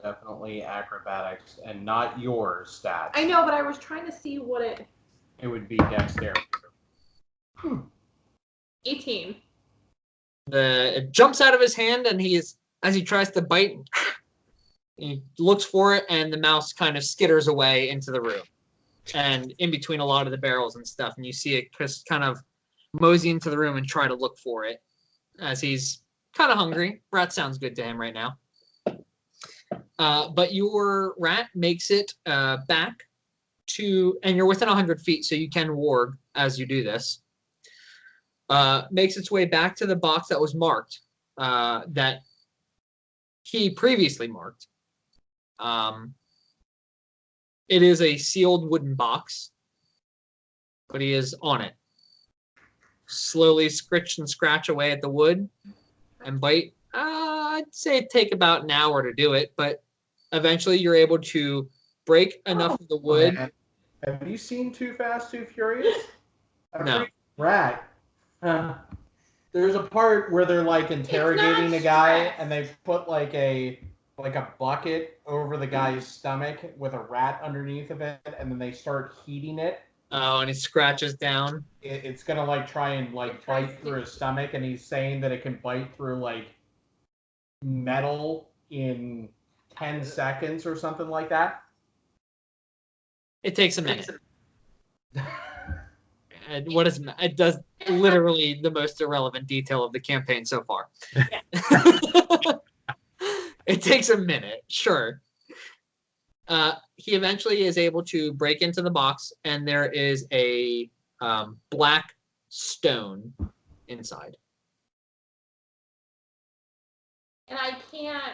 Definitely acrobatics, and not your stats. I know, but I was trying to see what it. It would be dexterity. 18. It jumps out of his hand, and as he tries to bite, he looks for it, and the mouse kind of skitters away into the room, and in between a lot of the barrels and stuff, and you see it just kind of mosey into the room and try to look for it, as he's kind of hungry. Rat sounds good to him right now. But your rat makes it back to, and you're within 100 feet, so you can warg as you do this. Makes its way back to the box that was marked, that he previously marked. It is a sealed wooden box, but he is on it. Slowly scritch and scratch away at the wood and bite. I'd say it'd take about an hour to do it, but eventually you're able to break enough of the wood. Man. Have you seen Too Fast, Too Furious? No. Rat. There's a part where they're like interrogating a guy, and they put like a bucket over the guy's stomach with a rat underneath of it, and then they start heating it. Oh, and it scratches down. It's gonna like try and like bite through his stomach, and he's saying that it can bite through like metal in 10 seconds or something like that. It takes a minute. And it does literally the most irrelevant detail of the campaign so far. Yeah. It takes a minute, sure. He eventually is able to break into the box, and there is a black stone inside. And I can't.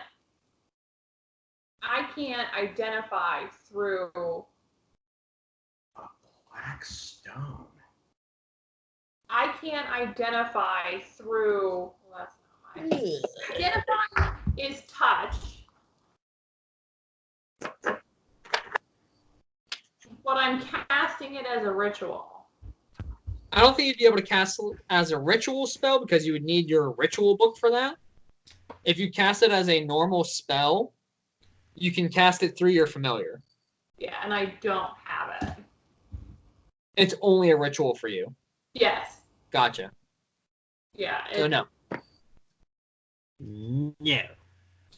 I can't identify through A black stone. I can't identify through. Well, that's not mine. Identify is touch. But I'm casting it as a ritual. I don't think you'd be able to cast it as a ritual spell because you would need your ritual book for that. If you cast it as a normal spell, you can cast it through your familiar. Yeah, and I don't have it. It's only a ritual for you. Yes. Gotcha. Yeah. So no. No.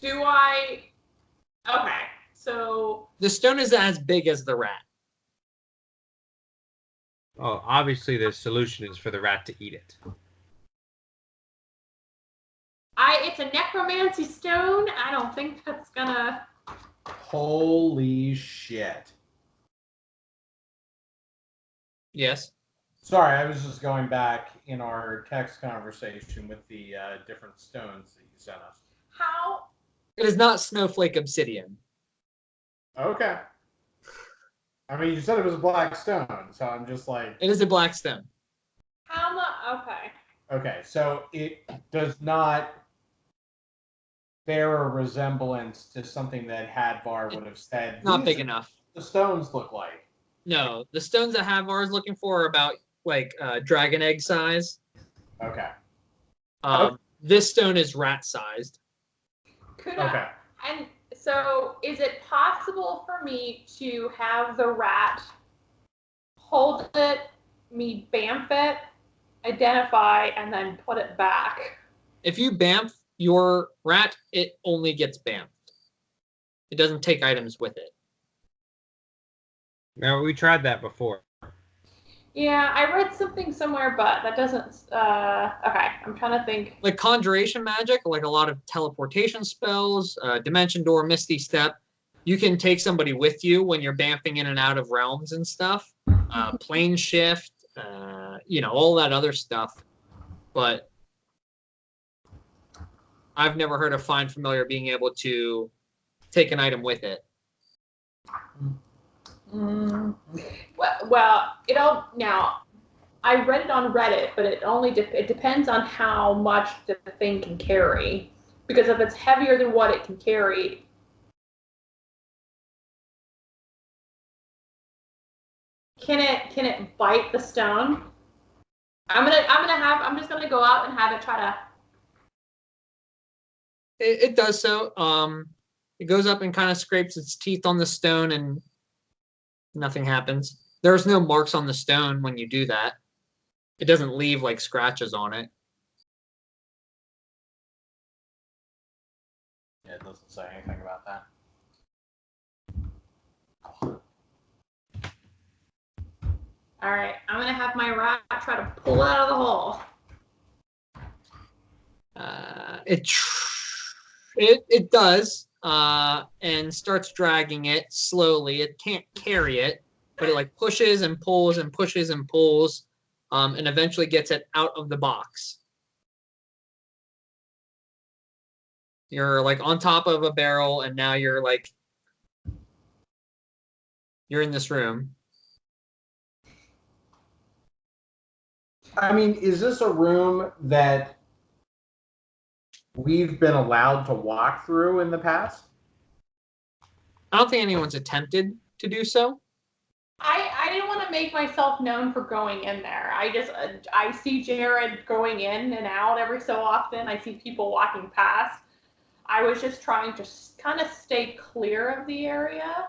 Do I? Okay. So The stone is as big as the rat. Oh, obviously the solution is for the rat to eat it. it's a necromancy stone. I don't think that's gonna. Holy shit. Yes. Sorry, I was just going back in our text conversation with the different stones that you sent us. How? It is not snowflake obsidian. Okay. I mean, you said it was a black stone, so I'm just like... It is a black stone. How much? Okay. Okay, so it does not bear a resemblance to something that Hadvar would have said. Not big "These are enough. what the stones look like." No, the stones that Havar is looking for are about like dragon egg size. Okay. This stone is rat sized. Could Okay. And so, is it possible for me to have the rat hold it, me bamf it, identify, and then put it back? If you bamf your rat, it only gets bamfed. It doesn't take items with it. No, we tried that before. Yeah, I read something somewhere, but that doesn't. Okay, I'm trying to think. Like conjuration magic, like a lot of teleportation spells, dimension door, misty step, you can take somebody with you when you're bamfing in and out of realms and stuff. Plane shift, all that other stuff. But I've never heard of Find Familiar being able to take an item with it. Well, now. I read it on Reddit, but it depends on how much the thing can carry. Because if it's heavier than what it can carry, can it bite the stone? I'm just gonna go out and have it try to. It does so. It goes up and kind of scrapes its teeth on the stone, and nothing happens. There's no marks on the stone when you do that. It doesn't leave like scratches on it. Yeah, it doesn't say anything about that. All right, I'm gonna have my rat try to pull it out of the hole. It does, and starts dragging it slowly. It can't carry it, but it like pushes and pulls and pushes and pulls, and eventually gets it out of the box. You're like on top of a barrel, and now you're in this room. I mean, is this a room that we've been allowed to walk through in the past? I don't think anyone's attempted to do so. I didn't want to make myself known for going in there. I see Jared going in and out every so often. I see people walking past. I was just trying to kind of stay clear of the area.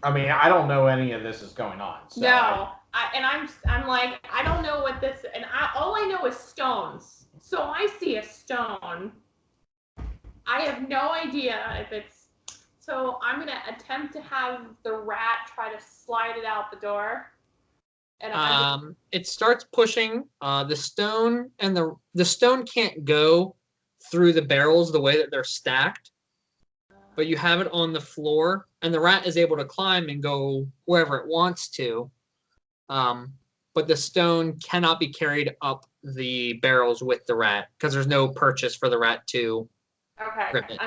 I mean, I don't know any of this is going on. So No, I'm like, I don't know what this, and all I know is stones. So I see a stone. I have no idea if it's. So I'm gonna attempt to have the rat try to slide it out the door. And it starts pushing the stone, and the stone can't go through the barrels the way that they're stacked, but you have it on the floor, and the rat is able to climb and go wherever it wants to. but the stone cannot be carried up the barrels with the rat because there's no purchase for the rat to grip Okay. it.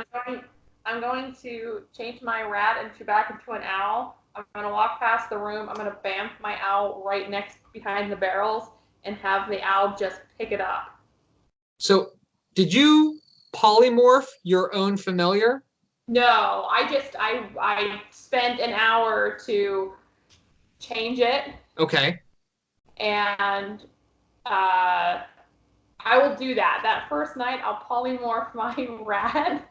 I'm going to change my rat back into an owl. I'm going to walk past the room. I'm going to bamf my owl right next behind the barrels and have the owl just pick it up. So, did you polymorph your own familiar? No, I spent an hour to change it. Okay. And I will do that. That first night, I'll polymorph my rat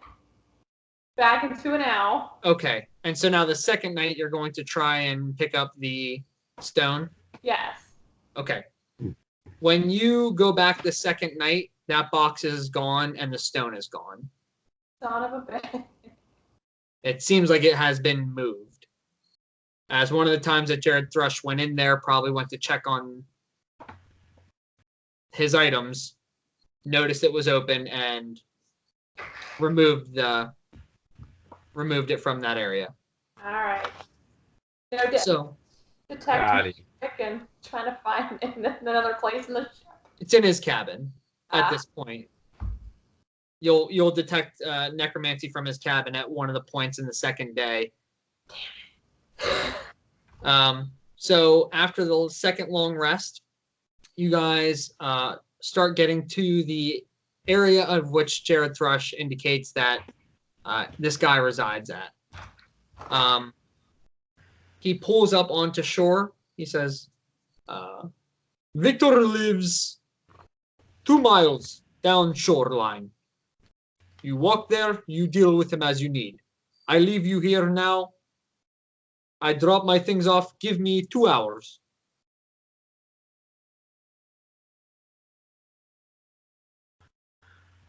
back into an owl. Okay. And so now the second night, you're going to try and pick up the stone? Yes. Okay. When you go back the second night, that box is gone and the stone is gone. Son of a bitch. It seems like it has been moved. As one of the times that Jared Thrush went in there, probably went to check on his items, noticed it was open, and removed it from that area. All right. So detective and trying to find another place in the ship. It's in his cabin at this point. You'll detect necromancy from his cabin at one of the points in the second day. So after the second long rest, you guys start getting to the area of which Jared Thrush indicates that this guy resides at. He pulls up onto shore. He says, Victor lives 2 miles down shoreline. You walk there, you deal with him as you need. I leave you here now. I drop my things off. Give me 2 hours.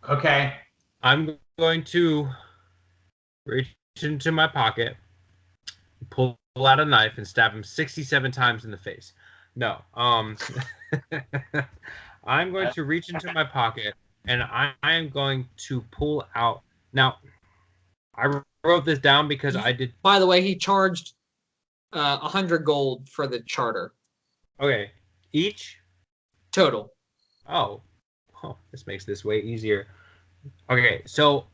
Okay. I'm going to reach into my pocket, pull out a knife, and stab him 67 times in the face. No. I'm going to reach into my pocket, and I am going to pull out. Now, I wrote this down because I did. By the way, he charged 100 gold for the charter. Okay. Each? Total. Oh, this makes this way easier. Okay, so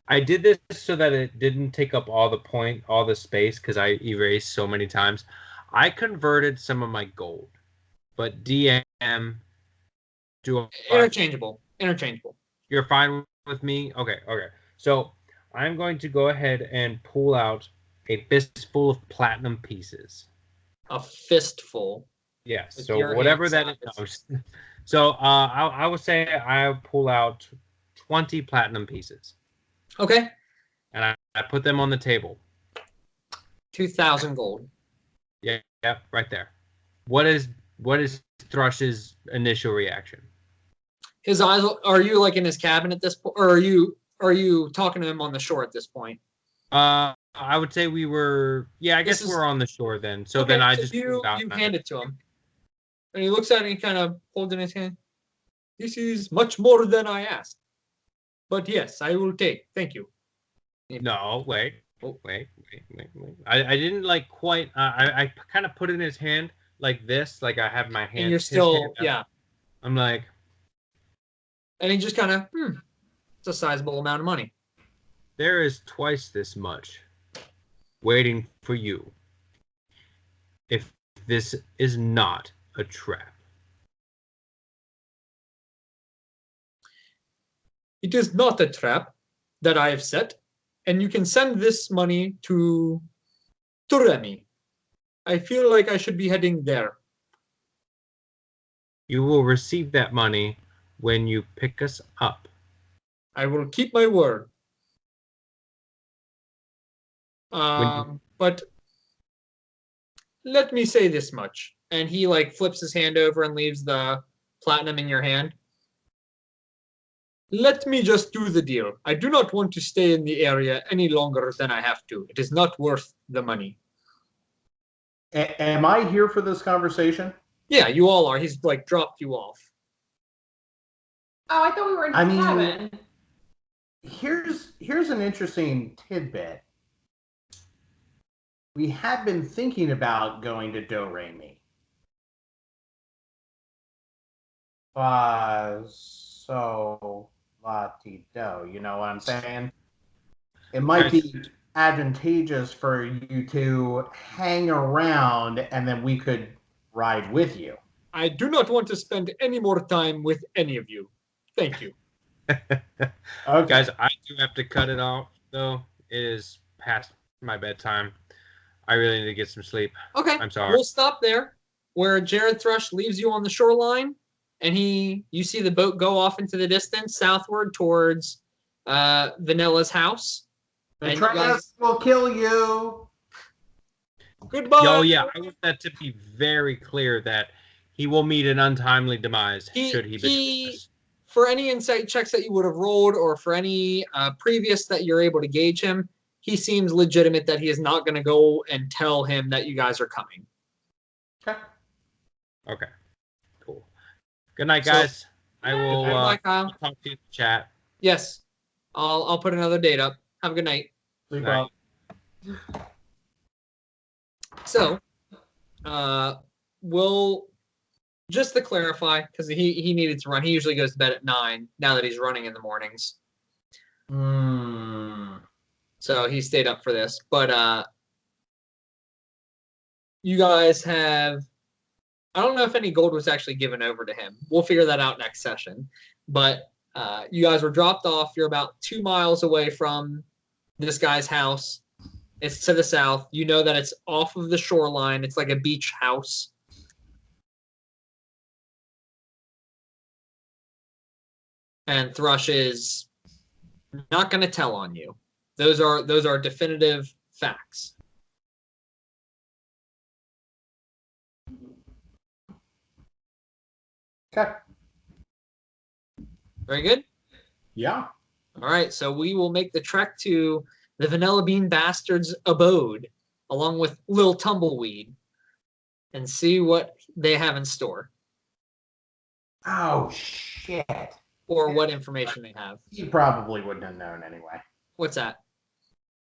I did this so that it didn't take up all the space because I erased so many times. I converted some of my gold, but DM, Interchangeable. You're fine with me? Okay. So I'm going to go ahead and pull out a fistful of platinum pieces. A fistful. Yes. So whatever that is. So I would say I pull out 20 platinum pieces. Okay. And I put them on the table. 2,000 gold. Yeah, right there. What is Thrush's initial reaction? His eyes. Are you like in his cabin at this point, or are you talking to him on the shore at this point? I would say we were. Yeah, I guess we're on the shore then. So okay, then I so just you hand it to him, and he looks at it and he kind of holds it in his hand. This is much more than I asked, but yes, I will take. Thank you. No, wait. I didn't like quite. I kind of put it in his hand like this, like I have my hand. And you're still, yeah. I'm like, and he just kind of, it's a sizable amount of money. There is twice this much waiting for you. If this is not a trap. It is not a trap that I have set, and you can send this money to Remy. I feel like I should be heading there. You will receive that money when you pick us up. I will keep my word. But let me say this much. And he like flips his hand over and leaves the platinum in your hand. Let me just do the deal. I do not want to stay in the area any longer than I have to. It is not worth the money. Am I here for this conversation? Yeah, you all are. He's like dropped you off. Oh, I thought we were in the cabin. Here's an interesting tidbit. We had been thinking about going to Do-Re-Mi. so la-ti-do. You know what I'm saying? It might be advantageous for you to hang around, and then we could ride with you. I do not want to spend any more time with any of you. Thank you. Okay. Guys, I do have to cut it off, though. It is past my bedtime. I really need to get some sleep. Okay. I'm sorry. We'll stop there where Jared Thrush leaves you on the shoreline, and you see the boat go off into the distance southward towards Vanilla's house. The Travis will kill you. Goodbye. Oh, yeah. I want that to be very clear that he will meet an untimely demise should he betray us. For any insight checks that you would have rolled or for any previous that you're able to gauge him, he seems legitimate that he is not going to go and tell him that you guys are coming. Okay. Cool. Good night, guys. So, I will talk to you in the chat. Yes. I'll put another date up. Have a good night. Sleep well. So, we'll just to clarify, because he needed to run. He usually goes to bed at 9. Now that he's running in the mornings, so he stayed up for this. But you guys have. I don't know if any gold was actually given over to him. We'll figure that out next session. But you guys were dropped off. You're about 2 miles away from this guy's house. It's to the south. You know that it's off of the shoreline. It's like a beach house. And Thrush is not going to tell on you. Those are definitive facts. Okay. Very good. Yeah. All right, so we will make the trek to the Vanilla Bean Bastards' abode, along with Lil Tumbleweed, and see what they have in store. Oh, shit. Or what information they have. He probably wouldn't have known anyway. What's that?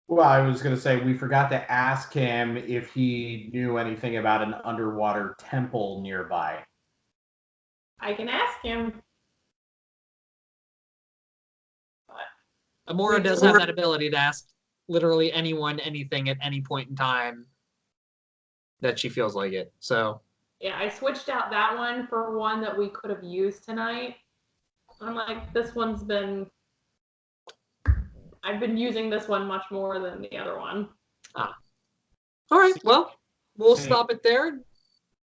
Well, I was going to say, we forgot to ask him if he knew anything about an underwater temple nearby. I can ask him. Amora does have that ability to ask literally anyone anything at any point in time that she feels like it. So yeah, I switched out that one for one that we could have used tonight. I'm like, this one's been. I've been using this one much more than the other one. All right. Well, we'll stop it there,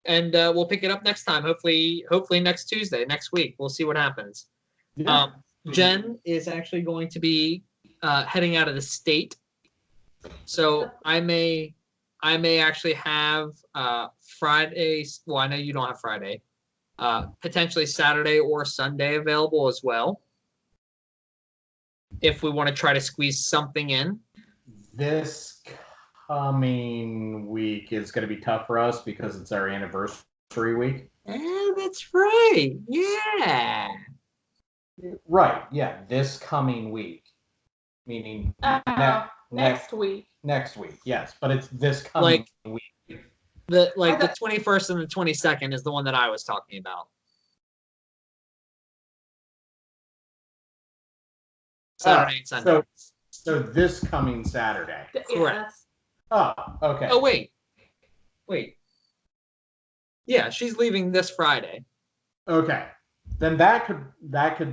and we'll pick it up next time. Hopefully next Tuesday, next week. We'll see what happens. Yeah. Jen is actually going to be heading out of the state, so I may actually have Friday. Well, I know you don't have Friday. Potentially Saturday or Sunday available as well, if we want to try to squeeze something in. This coming week is going to be tough for us because it's our anniversary week. That's right. Yeah. Right. Yeah. This coming week, meaning next week. Next week, yes, but it's this coming week. The 21st and the 22nd is the one that I was talking about. Saturday and Sunday. So this coming Saturday. Correct. Oh, okay. Oh wait. Yeah, she's leaving this Friday. Okay. Then that could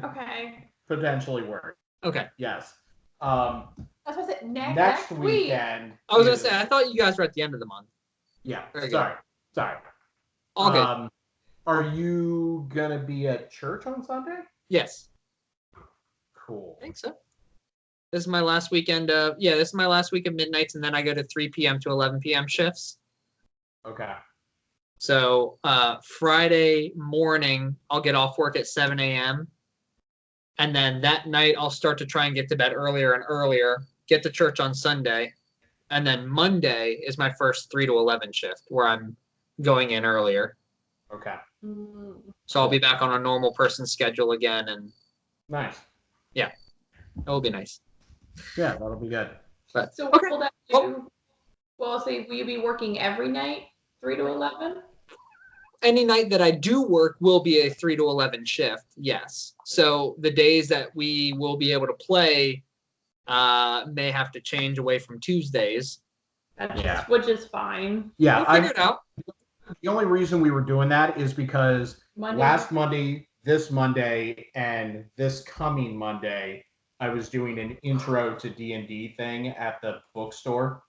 Okay. potentially work. Okay. Yes. That's what I said. Next weekend. I was gonna say, I thought you guys were at the end of the month. Yeah. Very Sorry. All good. Are you gonna be at church on Sunday? Yes. Cool. I think so. This is my last weekend. This is my last week of midnights, and then I go to 3 p.m. to 11 p.m. shifts. Okay. So Friday morning, I'll get off work at 7 a.m. And then that night, I'll start to try and get to bed earlier and earlier, get to church on Sunday. And then Monday is my first 3 to 11 shift where I'm going in earlier. Okay. So I'll be back on a normal person schedule again. And nice. Yeah, it will be nice. Yeah, that'll be good. But, so what will that do? Well, say, will you be working every night, 3 to 11? any night that I do work will be a 3 to 11 shift. Yes. So the days that we will be able to play may have to change away from Tuesdays. Which is fine. Yeah, We'll figure it out. The only reason we were doing that is because last Monday, this Monday, and this coming Monday, I was doing an intro to D&D thing at the bookstore.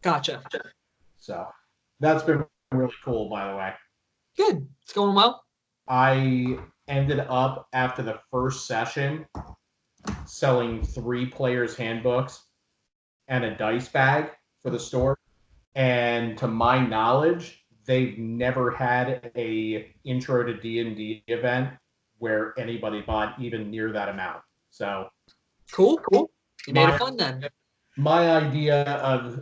Gotcha. So that's been really cool, by the way. Good. It's going well. I ended up, after the first session, selling 3 players' handbooks and a dice bag for the store. And to my knowledge, they've never had a intro to D&D event where anybody bought even near that amount. So cool. You made it fun then. My idea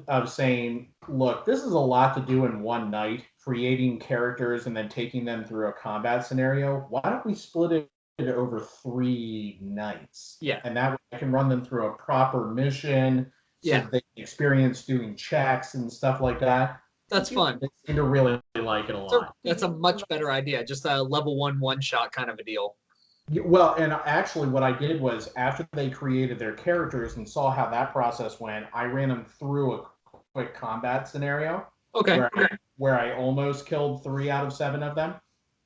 of saying, look, this is a lot to do in one night, creating characters and then taking them through a combat scenario. Why don't we split it over 3 nights? Yeah. And that way I can run them through a proper mission. So Yeah. they experience doing checks and stuff like that. That's fun. They seem to really like it a lot. That's a much better idea. Just a level 1 one-shot kind of a deal. Well, and actually what I did was after they created their characters and saw how that process went, I ran them through a quick combat scenario. Okay. Where I almost killed 3 out of 7 of them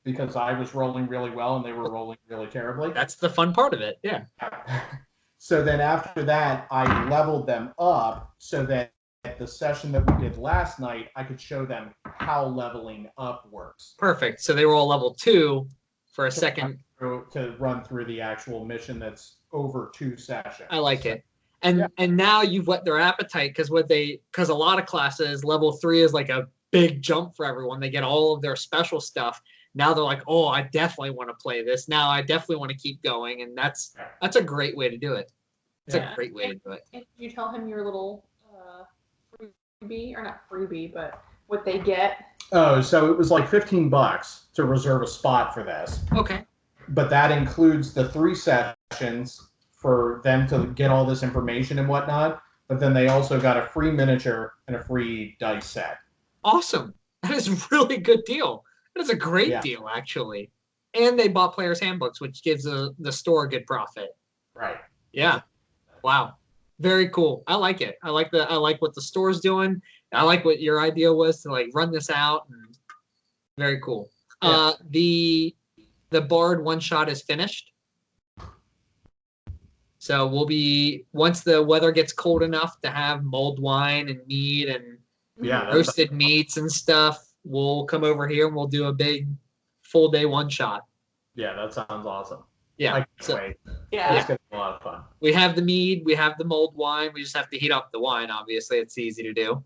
because I was rolling really well and they were rolling really terribly. That's the fun part of it. Yeah. So then after that, I leveled them up so that at the session that we did last night, I could show them how leveling up works. Perfect. So they were all level 2 for a second. To run through the actual mission that's over 2 sessions. I like it. And now you've whet their appetite because a lot of classes, level 3 is like a big jump for everyone. They get all of their special stuff. Now they're like, oh, I definitely want to play this. Now I definitely want to keep going. And that's a great way to do it. It's a great way to do it. And you tell him your little freebie, or not freebie, but what they get. Oh, so it was like $15 to reserve a spot for this. Okay. But that includes the 3 sessions for them to get all this information and whatnot. But then they also got a free miniature and a free dice set. Awesome. That is a really good deal. That is a great deal, actually. And they bought players' handbooks, which gives the store a good profit. Right. Yeah. Wow. Very cool. I like it. I like what the store's doing. I like what your idea was to like run this out. And very cool. Yeah. The Bard one shot is finished. So we'll be, once the weather gets cold enough to have mulled wine and mead and roasted meats and stuff, we'll come over here and we'll do a big full day one shot. Yeah, that sounds awesome. Yeah. I can't wait. Yeah. It's going to be a lot of fun. We have the mead, we have the mulled wine. We just have to heat up the wine, obviously. It's easy to do.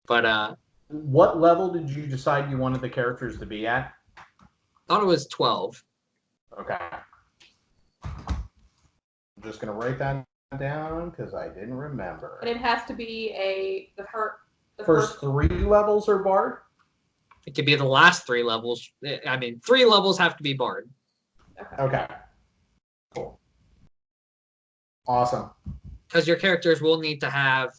But what level did you decide you wanted the characters to be at? Thought it was 12. Okay. I'm just going to write that down because I didn't remember. And it has to be the first 3 levels are Bard? It could be the last 3 levels. I mean, 3 levels have to be Bard. Okay. Cool. Awesome. Because your characters will need to have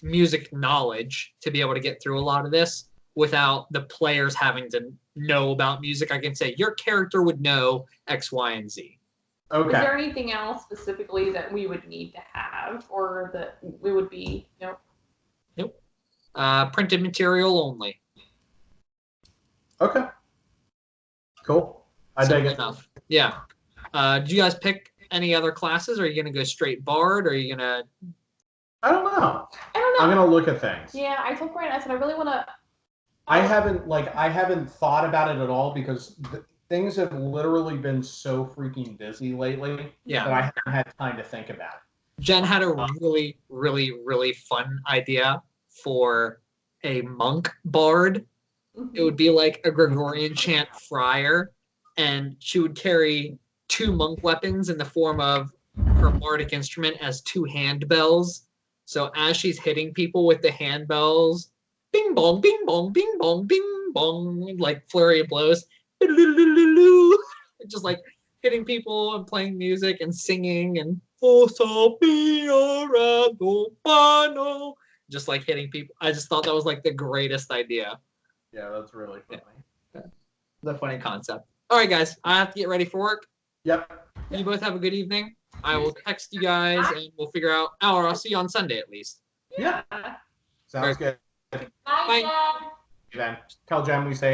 music knowledge to be able to get through a lot of this without the players having to know about music. I can say your character would know X, Y, and Z. Okay. Is there anything else specifically that we would need to have or that we would be, Nope. Printed material only. Okay. Cool. I dig it. Enough. Yeah. Do you guys pick any other classes? Or are you going to go straight Bard? Or are you going to... I don't know. I'm going to look at things. Yeah, I told Brian, I said, I really want to... I haven't thought about it at all because things have literally been so freaking busy lately that I haven't had time to think about it. Jen had a really, really, really fun idea for a monk bard. It would be like a Gregorian chant friar, and she would carry 2 monk weapons in the form of her bardic instrument as 2 handbells. So as she's hitting people with the handbells, bing bong, bing bong, bing bong, bing bong, like flurry of blows, just like hitting people and playing music and singing and just like hitting people. I just thought that was like the greatest idea. Yeah, that's really funny. Yeah. It's a funny concept. All right, guys, I have to get ready for work. Yep. You both have a good evening. I will text you guys and we'll figure out. Oh, or I'll see you on Sunday at least. Yeah. Sounds good. Bye, Bye. Dad. Then tell Jen we say